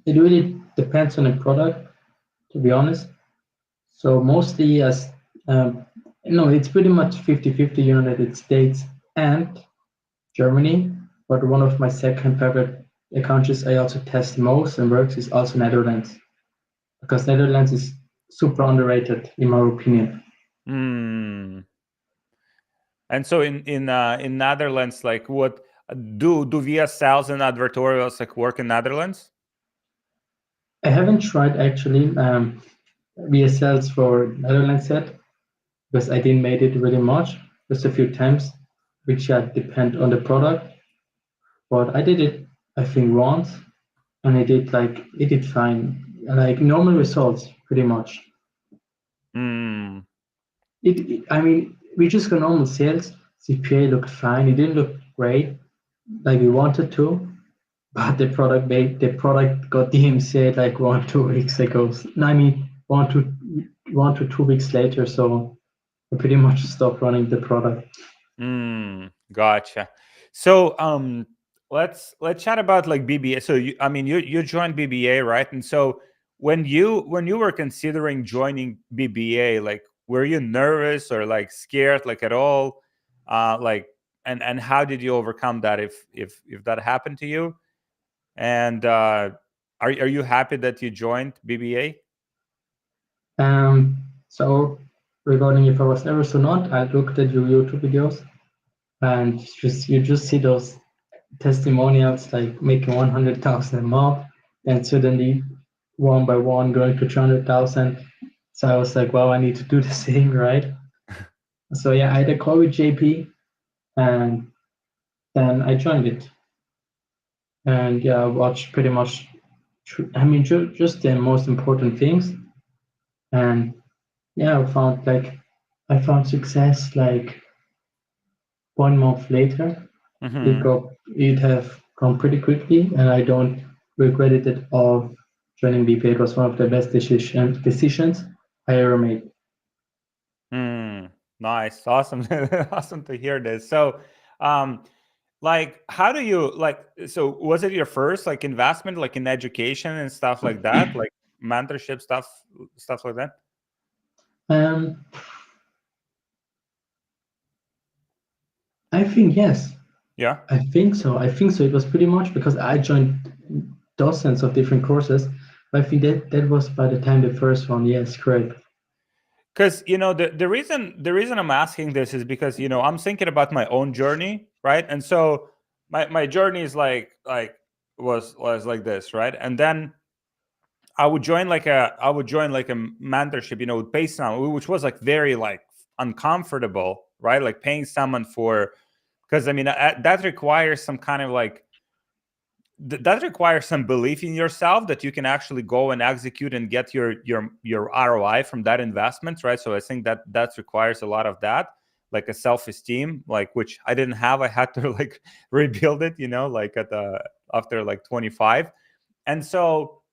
S2: it really depends on the product, to be honest. So mostly as no, it's pretty much 50-50 United States and Germany. But one of my second favorite countries I also test most and works is also Netherlands because Netherlands is super underrated in my opinion.
S1: Hmm. And so in Netherlands, like what do VSLs and advertorials like work in Netherlands?
S2: I haven't tried actually VSLs for Netherlands yet because I didn't made it really much, just a few times, which depend on the product. But I did it, I think, once, and it did fine, like normal results, pretty much.
S1: Hmm.
S2: I mean, we just got normal sales. CPA looked fine. It didn't look great like we wanted to, but the product got DMCA like 1 2 weeks ago. No, I mean 1 to 2 weeks later. So I pretty much stopped running the product.
S1: Gotcha. So let's chat about like BBA. So I mean you joined BBA, right? And so when you were considering joining BBA, like were you nervous or like scared like at all? Like and how did you overcome that if that happened to you? And are you happy that you joined BBA?
S2: So regarding if I was nervous or not, I looked at your YouTube videos and you just see those testimonials like making 100,000 a month and suddenly one by one going to 200,000. So I was like, wow, I need to do the same, right? So yeah, I had a call with JP and then I joined it. And yeah, I watched pretty much, I mean, just the most important things. And yeah, I found success like 1 month later. It
S1: Mm-hmm.
S2: got it have gone pretty quickly, and I don't regret it at all. Joining BPA was one of the best decisions I ever made.
S1: Nice, awesome, awesome to hear this. So, um, like, how do you like? So, was it your first like investment, like in education and stuff like that, like mentorship stuff like that?
S2: Um, I think yes.
S1: Yeah.
S2: I think so. It was pretty much because I joined dozens of different courses. But I think that was by the time the first one. Yes, correct.
S1: Because the reason I'm asking this is because I'm thinking about my own journey, right? And so my journey is was like this, right? And then I would join like a mentorship, with pay someone, which was like very like uncomfortable, right? Like paying someone for Because I mean that requires some kind of like that requires some belief in yourself that you can actually go and execute and get your ROI from that investment, right? So I think that requires a lot of that, like a self-esteem, like which I didn't have. I had to like rebuild it, like at the after like 25. And so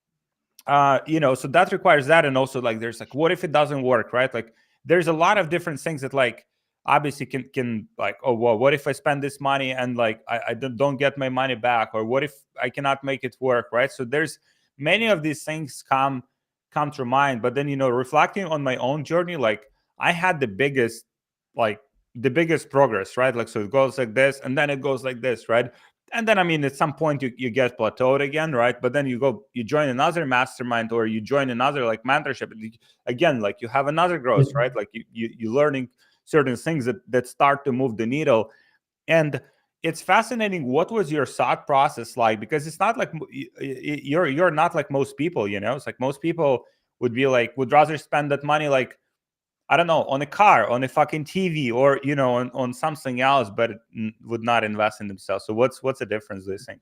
S1: so that requires that. And also like there's like, what if it doesn't work, right? Like there's a lot of different things that like obviously can like, oh well, what if I spend this money and like I don't get my money back, or what if I cannot make it work, right? So there's many of these things come to mind. But then reflecting on my own journey, like I had like the biggest progress, right? Like so it goes like this and then it goes like this, right? And then I mean at some point you get plateaued again, right? But then you join another mastermind, or you join another like mentorship again, like you have another growth, right? Like you learning certain things that start to move the needle. And it's fascinating. What was your thought process like? Because it's not like you're not like most people, it's like most people would rather spend that money like, I don't know, on a car, on a fucking TV, or on something else, but would not invest in themselves. So what's the difference, do you think?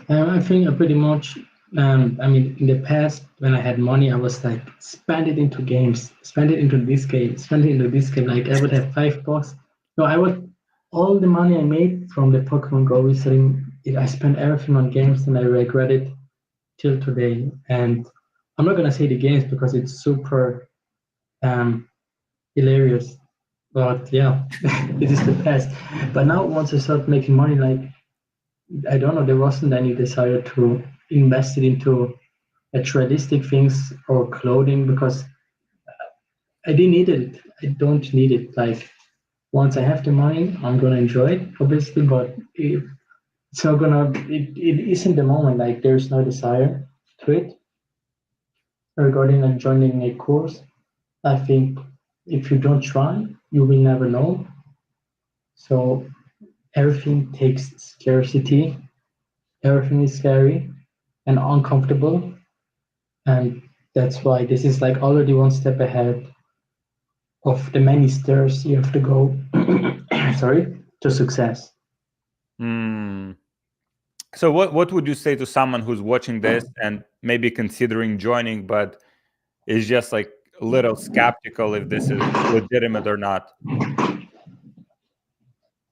S2: I think I pretty much, I mean, in the past, when I had money, I was like, spend it into games, spend it into this game, spend it into this game. Like, I would have $5. No, all the money I made from the Pokemon Go reselling, I spent everything on games and I regret it till today. And I'm not going to say the games because it's super um, hilarious. But yeah, it is the past. But now, once I start making money, like, I don't know, there wasn't any desire to invest it into materialistic things or clothing because I didn't need it. I don't need it. Like once I have the money, I'm gonna enjoy it, obviously, but it's not gonna. It isn't the moment. Like there's no desire to it regarding like joining a course. I think if you don't try, you will never know. So everything takes scarcity. Everything is scary and uncomfortable. And that's why this is like already one step ahead of the many stairs you have to go sorry, to success.
S1: Hmm. So what would you say to someone who's watching this and maybe considering joining, but is just like a little skeptical if this is legitimate or not?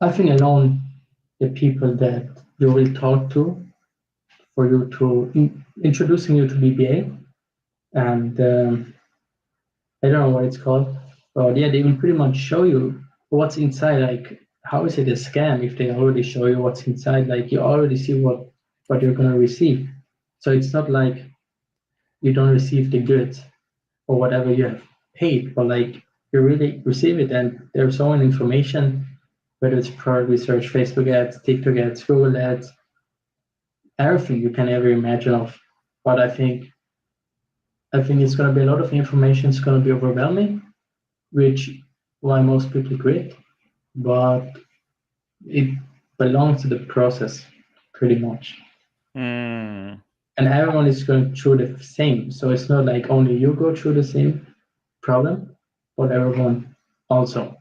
S2: I think alone the people that you will talk to for you to introducing you to BBA, and I don't know what it's called, but yeah, they will pretty much show you what's inside. Like, how is it a scam if they already show you what's inside? Like, you already see what you're gonna receive. So it's not like you don't receive the goods or whatever you have paid, but like you really receive it, and there's so much information, whether it's product research, Facebook ads, TikTok ads, Google ads, everything you can ever imagine of. But I think it's gonna be a lot of information. It's gonna be overwhelming, which why most people quit, but it belongs to the process pretty much.
S1: Hmm.
S2: And everyone is going through the same. So it's not like only you go through the same problem, but everyone also.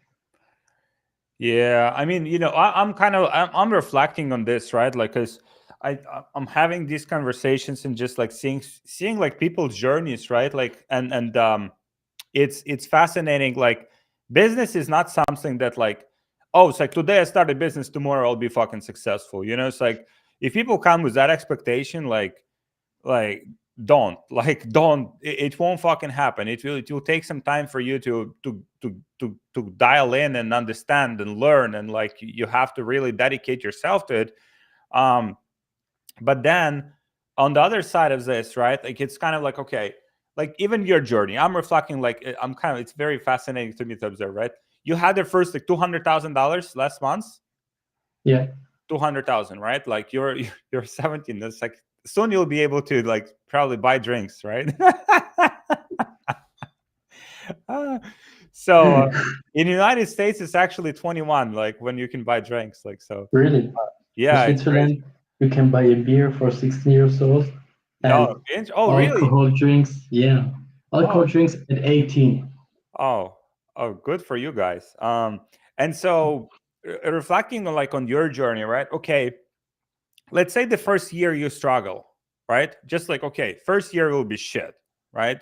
S1: Yeah, I mean, I'm kind of I'm reflecting on this, right? Like, cause I'm having these conversations and just like seeing like people's journeys, right? Like, and it's fascinating. Like, business is not something that like, oh, it's like today I started business, tomorrow I'll be fucking successful. It's like if people come with that expectation, like don't it won't fucking happen. It will take some time for you to dial in and understand and learn, and like you have to really dedicate yourself to it. um but then on the other side of this, right, like it's kind of like, okay, like even your journey, I'm reflecting, like I'm kind of, it's very fascinating to me to observe, right? You had the first like $200,000 last month.
S2: Yeah,
S1: 200,000, right? Like you're 17. That's like soon you'll be able to like probably buy drinks, right? Ah, so in the United States, it's actually 21, like when you can buy drinks, like so.
S2: really. In
S1: Yeah, it's crazy.
S2: Switzerland, you can buy a beer for 16 years old
S1: Oh,
S2: and
S1: oh, really?
S2: alcohol drinks. Yeah,
S1: Oh,
S2: alcohol drinks at 18.
S1: oh, oh, good for you guys. And so reflecting on like on your journey, right? Okay, let's say the first year you struggle, right? Just like, okay, first year will be shit, right?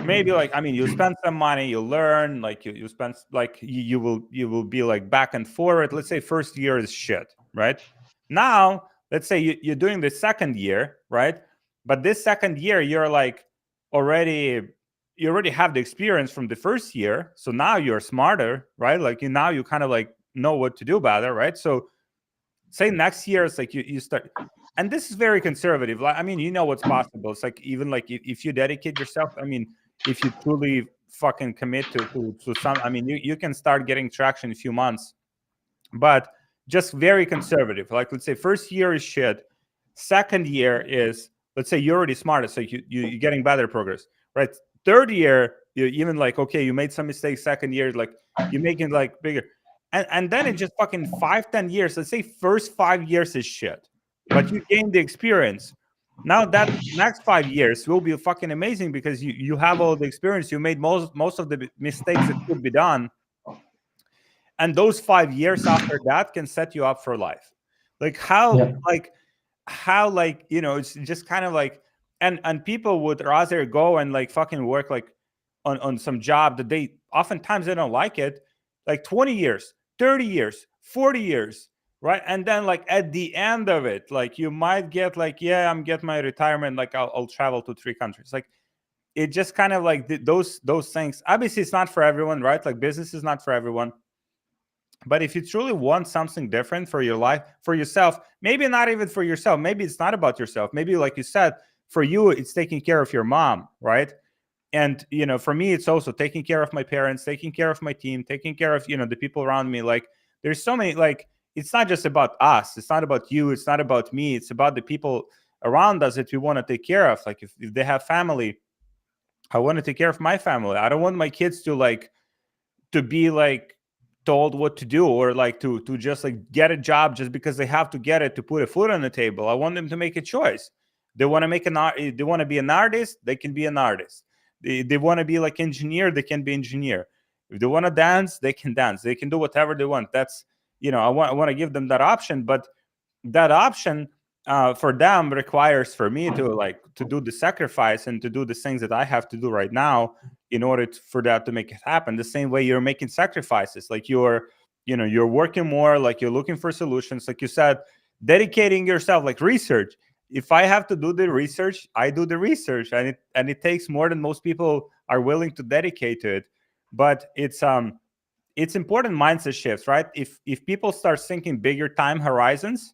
S1: Maybe like, I mean, you spend some money, you learn, like you spend like you will be like back and forward. Let's say first year is shit, right? Now let's say you're doing the second year, right? But this second year you're like already, you already have the experience from the first year, so now you're smarter, right? Like now you kind of like know what to do better, right? So say next year it's like you start, and this is very conservative, like, I mean, you know what's possible. It's like, even like if you dedicate yourself, I mean, if you truly fucking commit to some, I mean, you can start getting traction in a few months, but just very conservative. Like, let's say first year is shit, second year is, let's say you're already smarter, so you're getting better progress, right? Third year, you even like, okay, you made some mistakes, second year like you're making like bigger, and then it just fucking 5-10 years. Let's say first 5 years is shit, but you gain the experience. Now that next 5 years will be fucking amazing because you have all the experience, you made most of the mistakes that could be done, and those 5 years after that can set you up for life. Like
S2: Yeah.
S1: how like, you know, it's just kind of like, and people would rather go and like fucking work like on some job that they oftentimes they don't like it, like 20 years, 30 years, 40 years, right? And then like at the end of it, like you might get like, yeah, I'm getting my retirement, like I'll travel to 3 countries. Like it just kind of like those things. Obviously it's not for everyone, right? Like business is not for everyone, but if you truly want something different for your life, for yourself, maybe not even for yourself, maybe it's not about yourself, maybe like you said, for you it's taking care of your mom, right? And you know, for me it's also taking care of my parents, taking care of my team, taking care of, you know, the people around me. Like there's so many, like it's not just about us, it's not about you, it's not about me, it's about the people around us that we want to take care of. Like if they have family, I want to take care of my family. I don't want my kids to be like told what to do, or like to just like get a job just because they have to get it to put a food on the table. I want them to make a choice. They want to make an art, they want to be an artist, they can be an artist. They want to be like engineer, they can be engineer. If they want to dance, they can dance, they can do whatever they want. That's, you know, I want to give them that option. But that option for them requires for me to like to do the sacrifice and to do the things that I have to do right now in order for that to make it happen. The same way you're making sacrifices, like you're, you know, you're working more, like you're looking for solutions, like you said, dedicating yourself, like research. If I have to do the research, I do the research, and it takes more than most people are willing to dedicate to it. But it's important mindset shifts, right? If people start thinking bigger time horizons,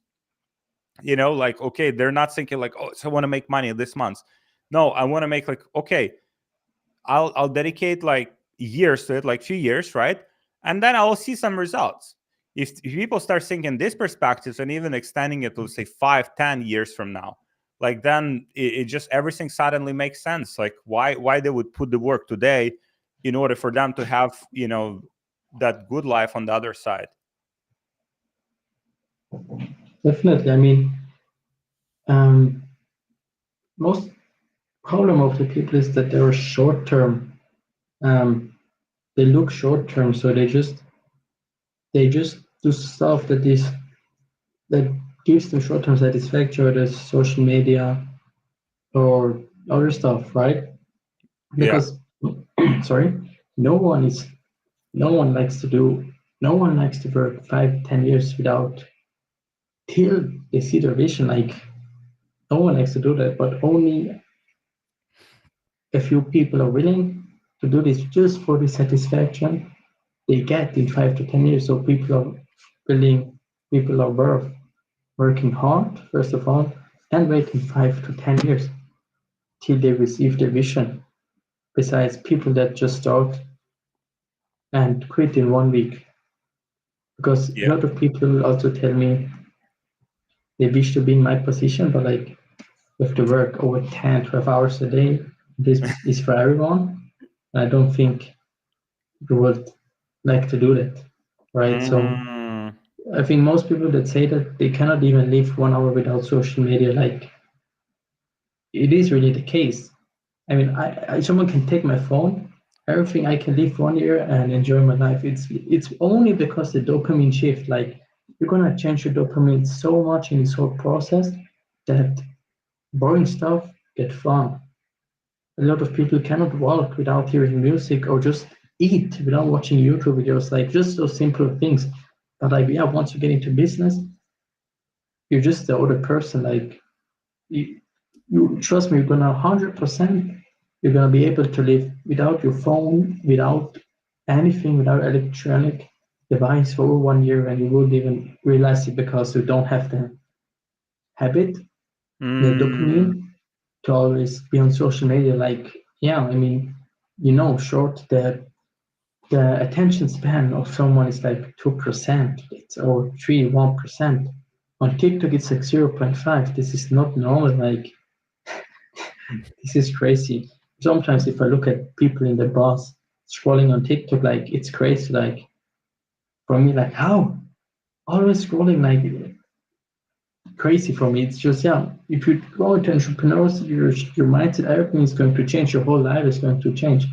S1: you know, like, okay, they're not thinking like, oh, so I want to make money this month. No, I want to make like, okay, I'll dedicate like years to it, like few years, right? And then I'll see some results. If people start thinking this perspectives and even extending it to say 5-10 years from now, like then it just everything suddenly makes sense. Like why they would put the work today in order for them to have, you know, that good life on the other side.
S2: Definitely. I mean, most problem of the people is that they're short term. They look short term, so they just do stuff that gives them short term satisfaction, whether it's social media or other stuff, right?
S1: Yeah.
S2: Because sorry, no one is no one likes to do no one likes to work 5-10 years without till they see their vision. Like no one likes to do that, but only a few people are willing to do this just for the satisfaction they get in 5 to 10 years. So willing, people are worth working hard, first of all, and waiting 5 to 10 years till they receive their vision. Besides people that just start and quit in 1 week. Because a
S1: Yeah.
S2: lot of people also tell me they wish to be in my position, but like you have to work over 10, 12 hours a day. This is for everyone. I don't think you would like to do that, right? So
S1: Mm,
S2: I think most people that say that they cannot even live 1 hour without social media, like it is really the case. I mean, I someone can take my phone everything I can live 1 year and enjoy my life. It's only because the dopamine shift. Like you're gonna change your dopamine so much in this whole process that boring stuff get fun. A lot of people cannot walk without hearing music or just eat without watching YouTube videos, like just those simple things. But like yeah, once you get into business, you're just the other person. Like you trust me, you're gonna 100%, you're gonna be able to live without your phone, without anything, without electronic device for 1 year, and you wouldn't even realize it because you don't have the habit, the
S1: Mm,
S2: dopamine to always be on social media. Like, yeah, I mean, short the attention span of someone is like 2%, or 1%. On TikTok, it's like 0.5. This is not normal. Like, this is crazy. Sometimes, if I look at people in the bus scrolling on TikTok, like, it's crazy. Like, for me, like, how? Always scrolling, like, crazy for me. It's just, yeah, if you go into entrepreneurs, your mindset, everything is going to change. Your whole life is going to change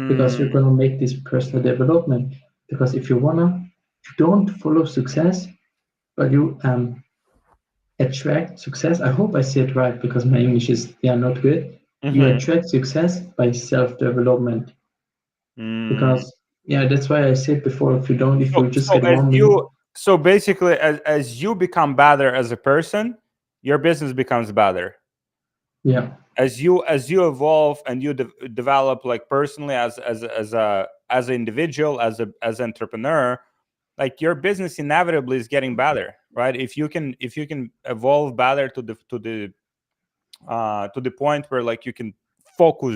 S2: because you're
S1: hmm.
S2: going to make this personal development. Because if you don't follow success, but you attract success. I hope I say it right because my English is not good. You
S1: Hmm.
S2: attract success by self development.
S1: Mm.
S2: Because yeah, that's why I said before, if
S1: So,
S2: you just
S1: so
S2: get
S1: as
S2: 1 million,
S1: you, so basically, as you become better as a person, your business becomes better.
S2: yeah,
S1: As you evolve and you develop like personally as an individual, as an entrepreneur, like your business inevitably is getting better, right? If you can evolve better to the point where like you can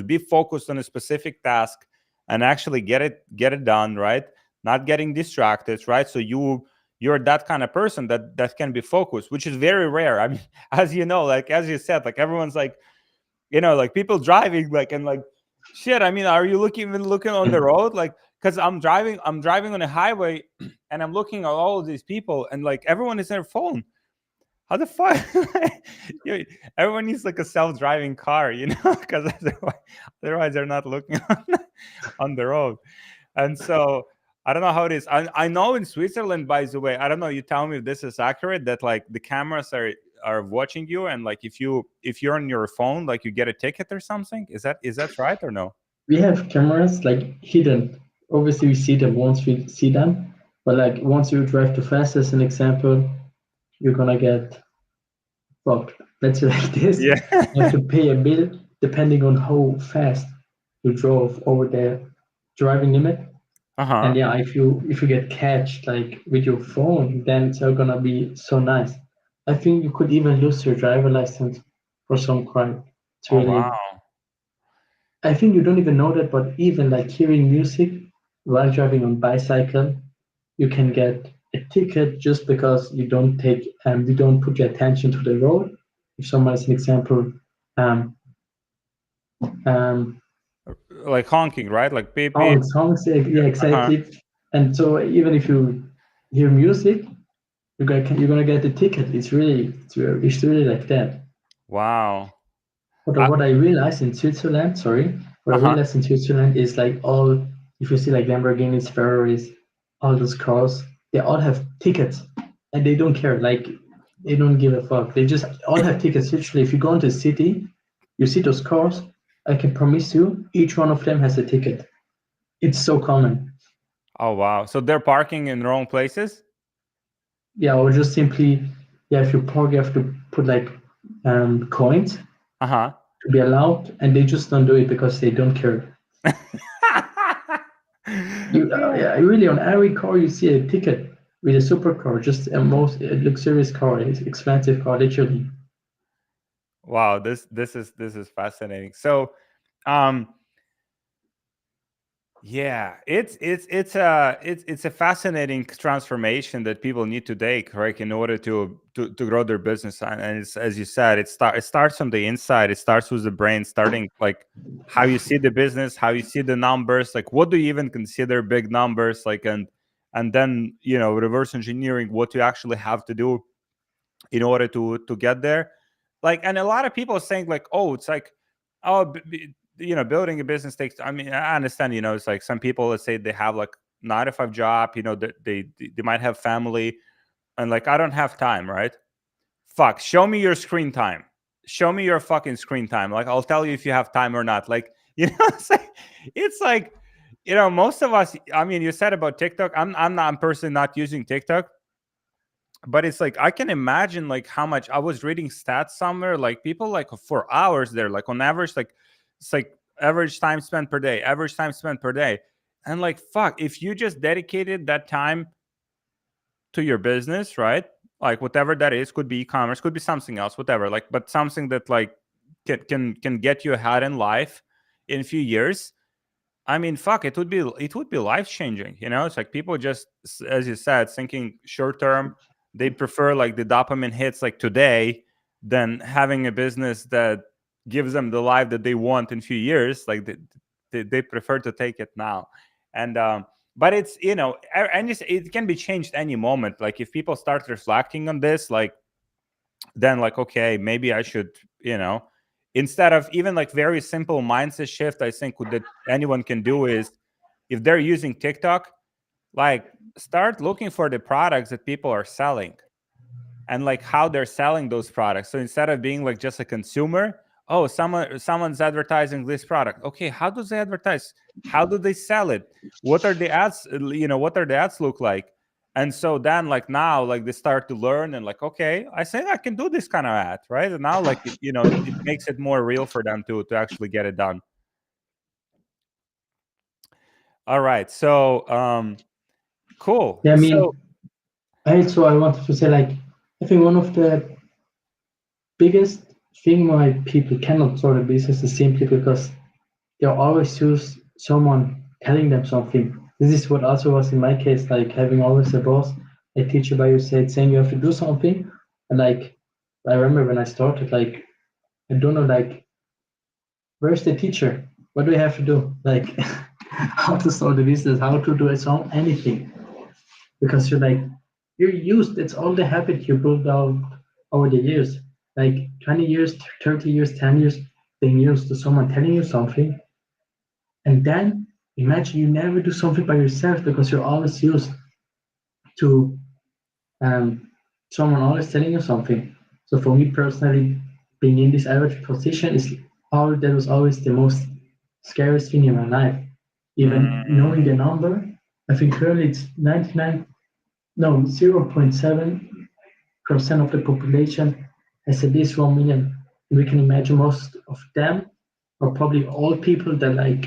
S1: be focused on a specific task and actually get it done, right? Not getting distracted, right? So you're that kind of person that can be focused, which is very rare. I mean, as you know, like as you said, like everyone's like, like people driving, like, and like, shit, I mean, are you even looking on the road? Like, because I'm driving on a highway and I'm looking at all of these people and like everyone is on their phone. How the fuck? You- Everyone needs like a self-driving car, because otherwise they're not looking on the road. And so I don't know how it is. I know in Switzerland, by the way, I don't know. You tell me if this is accurate. That like the cameras are watching you, and like if you're on your phone, like you get a ticket or something. Is that right or no?
S2: we have cameras like hidden. Obviously, we see them once we see them, but like once you drive too fast, as an example, you're gonna get fucked. Let's say like this.
S1: Yeah.
S2: You have to pay a bill depending on how fast you drove over the driving limit.
S1: Uh
S2: And
S1: huh.
S2: yeah, if you get catched like with your phone, then it's not gonna be so nice. I think you could even lose your driver license for some crime. It's
S1: Oh wow.
S2: really, I think you don't even know that, but even like hearing music while driving on bicycle, you can get a ticket just because you don't put your attention to the road. If someone, as an example, um, um,
S1: Like honking, right? Like beep beep.
S2: songs, yeah,
S1: Uh huh.
S2: exactly. And so even if you hear music, you're gonna get the ticket. It's really like that.
S1: Wow.
S2: But what I realized in Switzerland, sorry, what I
S1: Uh huh.
S2: realized in Switzerland is like if you see like Lamborghinis, Ferraris, all those cars, they all have tickets, and they don't care. Like they don't give a fuck. They just all have tickets. Literally, if you go into the city, you see those cars. I can promise you, each one of them has a ticket. It's so common.
S1: Oh wow. So they're parking in the wrong places.
S2: Yeah, or just simply, yeah, if you park, you have to put like coins
S1: Uh huh.
S2: to be allowed, and they just don't do it because they don't care. Yeah, really, on every car you see a ticket with a supercar, just a luxurious car, it's expensive car, literally.
S1: Wow, this is fascinating. So, um, yeah, it's a fascinating transformation that people need to take, right, in order to grow their business. And it's, as you said, it starts from the inside. It starts with the brain, starting like how you see the business, how you see the numbers, like what do you even consider big numbers, like, and then reverse engineering what you actually have to do in order to get there. Like, and a lot of people are saying like, oh, it's like, oh, building a business takes, I mean, I understand, it's like some people, let's say they have like 9 to 5 job, they might have family, and like, I don't have time, right? Fuck, show me your screen time. Show me your fucking screen time. Like, I'll tell you if you have time or not. Like, it's like, most of us, I mean, you said about TikTok. I'm personally not using TikTok, but it's like, I can imagine like how much. I was reading stats somewhere, like people like for hours there, like on average, like it's like average time spent per day, average time spent per day. And like, fuck, if you just dedicated that time to your business, right? Like whatever that is, could be e-commerce, could be something else, whatever. Like, but something that like can get you ahead in life in a few years. I mean, fuck, it would be life changing. It's like people just, as you said, thinking short term. They prefer like the dopamine hits like today than having a business that gives them the life that they want in a few years. Like they prefer to take it now, and but it's and it can be changed any moment. Like if people start reflecting on this, like then like, okay, maybe I should, instead of even like very simple mindset shift, I think that anyone can do is, if they're using TikTok, like start looking for the products that people are selling and like how they're selling those products. So instead of being like just a consumer, oh, someone's advertising this product. Okay, how does they advertise? How do they sell it? What are the ads? What are the ads look like? And so then like now like they start to learn and like, okay, I say I can do this kind of ad, right? And now like it makes it more real for them to actually get it done. All right, so cool.
S2: Yeah, I
S1: So
S2: mean, I wanted to say, like, I think one of the biggest thing why people cannot start a business is simply because they always use someone telling them something. This is what also was in my case, like having always a boss, a teacher by your side saying you have to do something. And like, I remember when I started, like, I don't know, like, where's the teacher? What do I have to do? Like, how to start a business, how to do it, anything. Because you're like, you're used, it's all the habit you built out over the years. Like 20 years, 30 years, 10 years, being used to someone telling you something. And then imagine you never do something by yourself because you're always used to um, someone always telling you something. So for me personally, being in this average position is all that was always the most scariest thing in my life. Even knowing the number, I think currently it's 99, no, 0.7% of the population has at least 1 million. We can imagine most of them are probably all people that like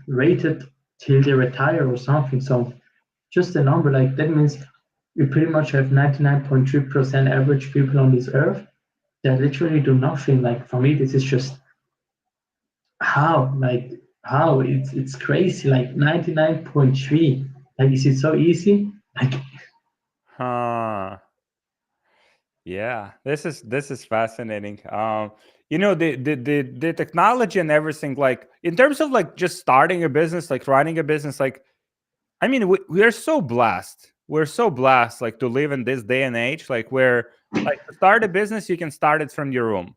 S2: rated till they retire or something. So just a number like that means we pretty much have 99.3% average people on this earth that literally do nothing. Like for me, this is just how it's crazy. Like 99.3. Like is it so easy? Like
S1: huh. Yeah, this is fascinating. The technology and everything, like in terms of like just starting a business, like running a business, like I mean, we are so blessed. We're so blessed, like to live in this day and age, like where like to start a business, you can start it from your room.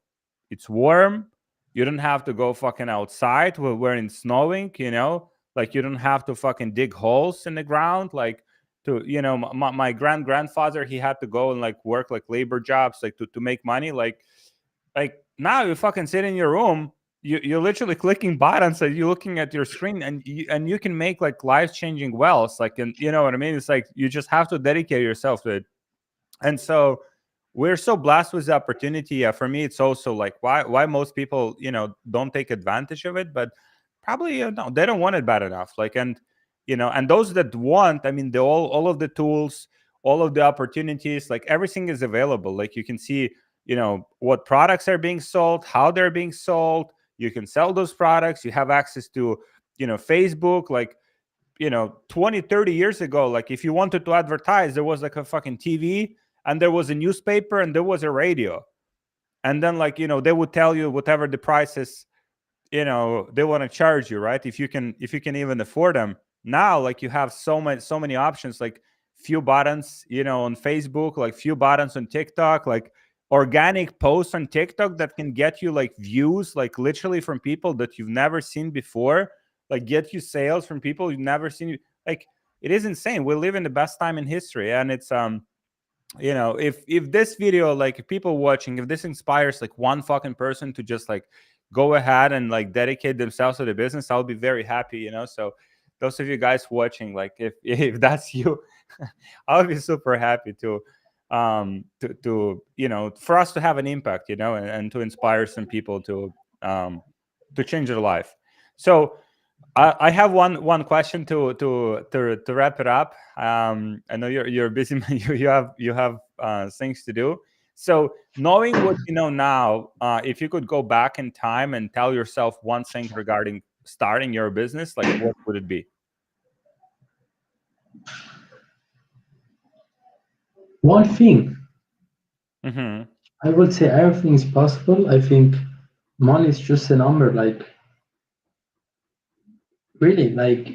S1: It's warm. You don't have to go fucking outside where it's snowing. Like you don't have to fucking dig holes in the ground. Like my grandfather, he had to go and like work like labor jobs, like to make money. Like now you fucking sit in your room, you're literally clicking buttons and you're looking at your screen, and you can make like life changing wealth, like, and you know what I mean. It's like you just have to dedicate yourself to it. And so we're so blessed with the opportunity. For me, it's also like why most people don't take advantage of it, but probably no, they don't want it bad enough. Like, and those that want, I mean, all of the tools, all of the opportunities, like everything is available. Like you can see what products are being sold, how they're being sold. You can sell those products. You have access to Facebook. Like 20, 30 years ago, like if you wanted to advertise, there was like a fucking TV, and there was a newspaper, and there was a radio. And then like they would tell you whatever the prices they want to charge you, right? If you can even afford them. Now like you have so many options, like few buttons on Facebook, like few buttons on TikTok, like organic posts on TikTok that can get you like views, like literally from people that you've never seen before, like get you sales from people you've never seen. Like it is insane. We live in the best time in history, and it's if this video, like if people watching, if this inspires like one fucking person to just like go ahead and like dedicate themselves to the business, I'll be very happy. So those of you guys watching, like if that's you, I'll be super happy to for us to have an impact, and to inspire some people to change their life. So I have one question to wrap it up. I know you're busy. You have things to do. So knowing what you know now, if you could go back in time and tell yourself one thing regarding starting your business, like what would it be?
S2: One thing,
S1: Mm-hmm.
S2: I would say everything is possible. I think money is just a number. Like really, like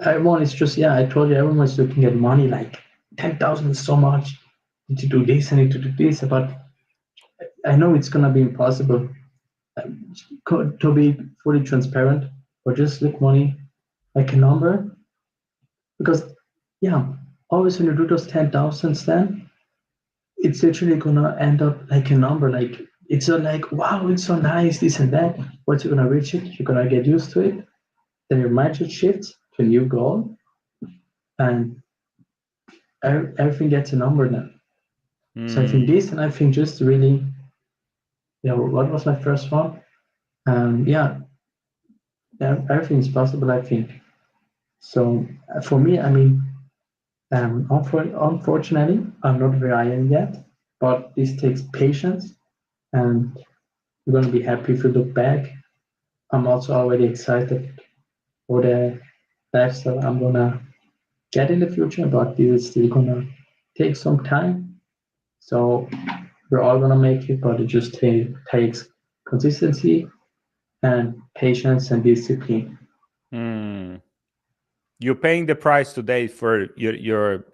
S2: everyone is just yeah. I told you everyone's looking at money. Like 10,000 is so much. Need to do this. I need to do this. But I know it's gonna be impossible. To be fully transparent, or just look money like a number because yeah, always when you do those 10,000s, then it's literally gonna end up like a number. Like it's not like wow, it's so nice, this and that. Once you're gonna reach it, you're gonna get used to it. Then your mindset shifts to a new goal, and everything gets a number now. So I think
S1: Mm,
S2: this, and I think just really, what was my first one? Yeah, everything is possible. I think so. For me, I mean, unfortunately, I'm not where I am yet, but this takes patience, and you're gonna be happy if you look back. I'm also already excited for the lifestyle I'm gonna get in the future, but this is still gonna take some time. So we're all gonna make it, but it just takes consistency and patience and discipline.
S1: mm. You're paying the price today for your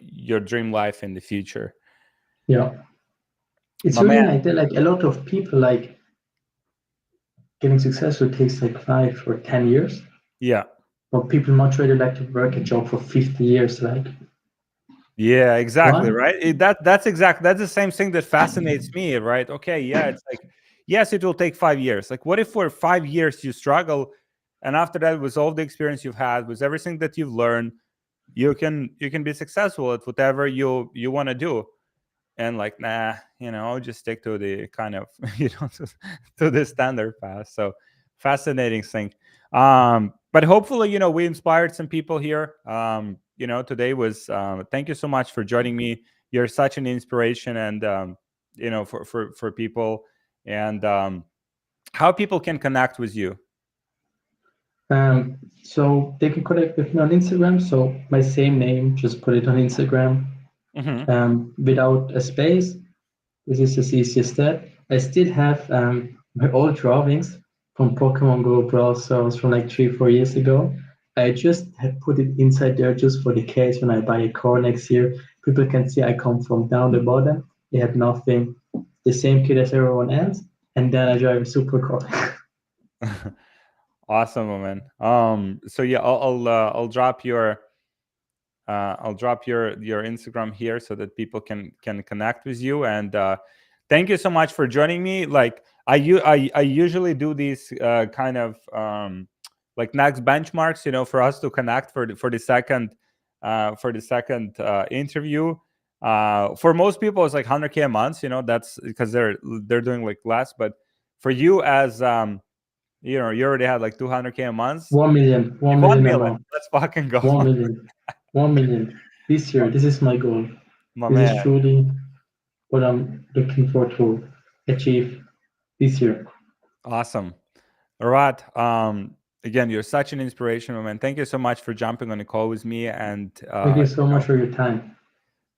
S1: dream life in the future,
S2: Yeah, it's
S1: my
S2: really
S1: man.
S2: like that. Like a lot of people, like getting successful takes like 5 or 10 years,
S1: Yeah.
S2: but people much rather like to work a job for 50 years. Like
S1: Yeah, exactly,
S2: why?
S1: right? That's the same thing that fascinates me, right? Okay, yeah, it's like yes, it will take 5 years. Like, what if for 5 years you struggle, and after that, with all the experience you've had, with everything that you've learned, you can be successful at whatever you want to do. And like, nah, I'll just stick to the kind of to the standard path. So fascinating thing. But hopefully, we inspired some people here. Today was thank you so much for joining me. You're such an inspiration, and for people, and how people can connect with you.
S2: So they can connect with me on Instagram. So my same name, just put it on Instagram
S1: Hmm.
S2: without a space. This is the easiest step. I still have my old drawings from Pokemon Go browsers from like 3, 4 years ago. I just have put it inside there just for the case when I buy a car next year. People can see I come from down the bottom. They have nothing, the same kid as everyone else, and then I drive a supercar.
S1: Awesome, man. So yeah, I'll drop your Instagram here so that people can connect with you. And thank you so much for joining me. Like I usually do these kind of like next benchmarks, for us to connect for the second interview. For most people, it's like 100K a month. That's because they're doing like less. But for you, as you already had like 200K a month.
S2: 1 million, 1
S1: 1
S2: million a
S1: million.
S2: month,
S1: Let's fucking go,
S2: 1 million, 1 million this year. This is my goal.
S1: my
S2: This is
S1: man.
S2: truly what I'm looking for to achieve this year.
S1: Awesome. Arad, again, you're such an inspiration, man. Thank you so much for jumping on the call with me. And
S2: Thank you so much for your time.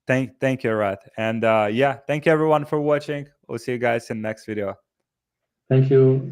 S1: thank you, Arad. And yeah, thank you everyone for watching. We'll see you guys in the next video.
S2: Thank you.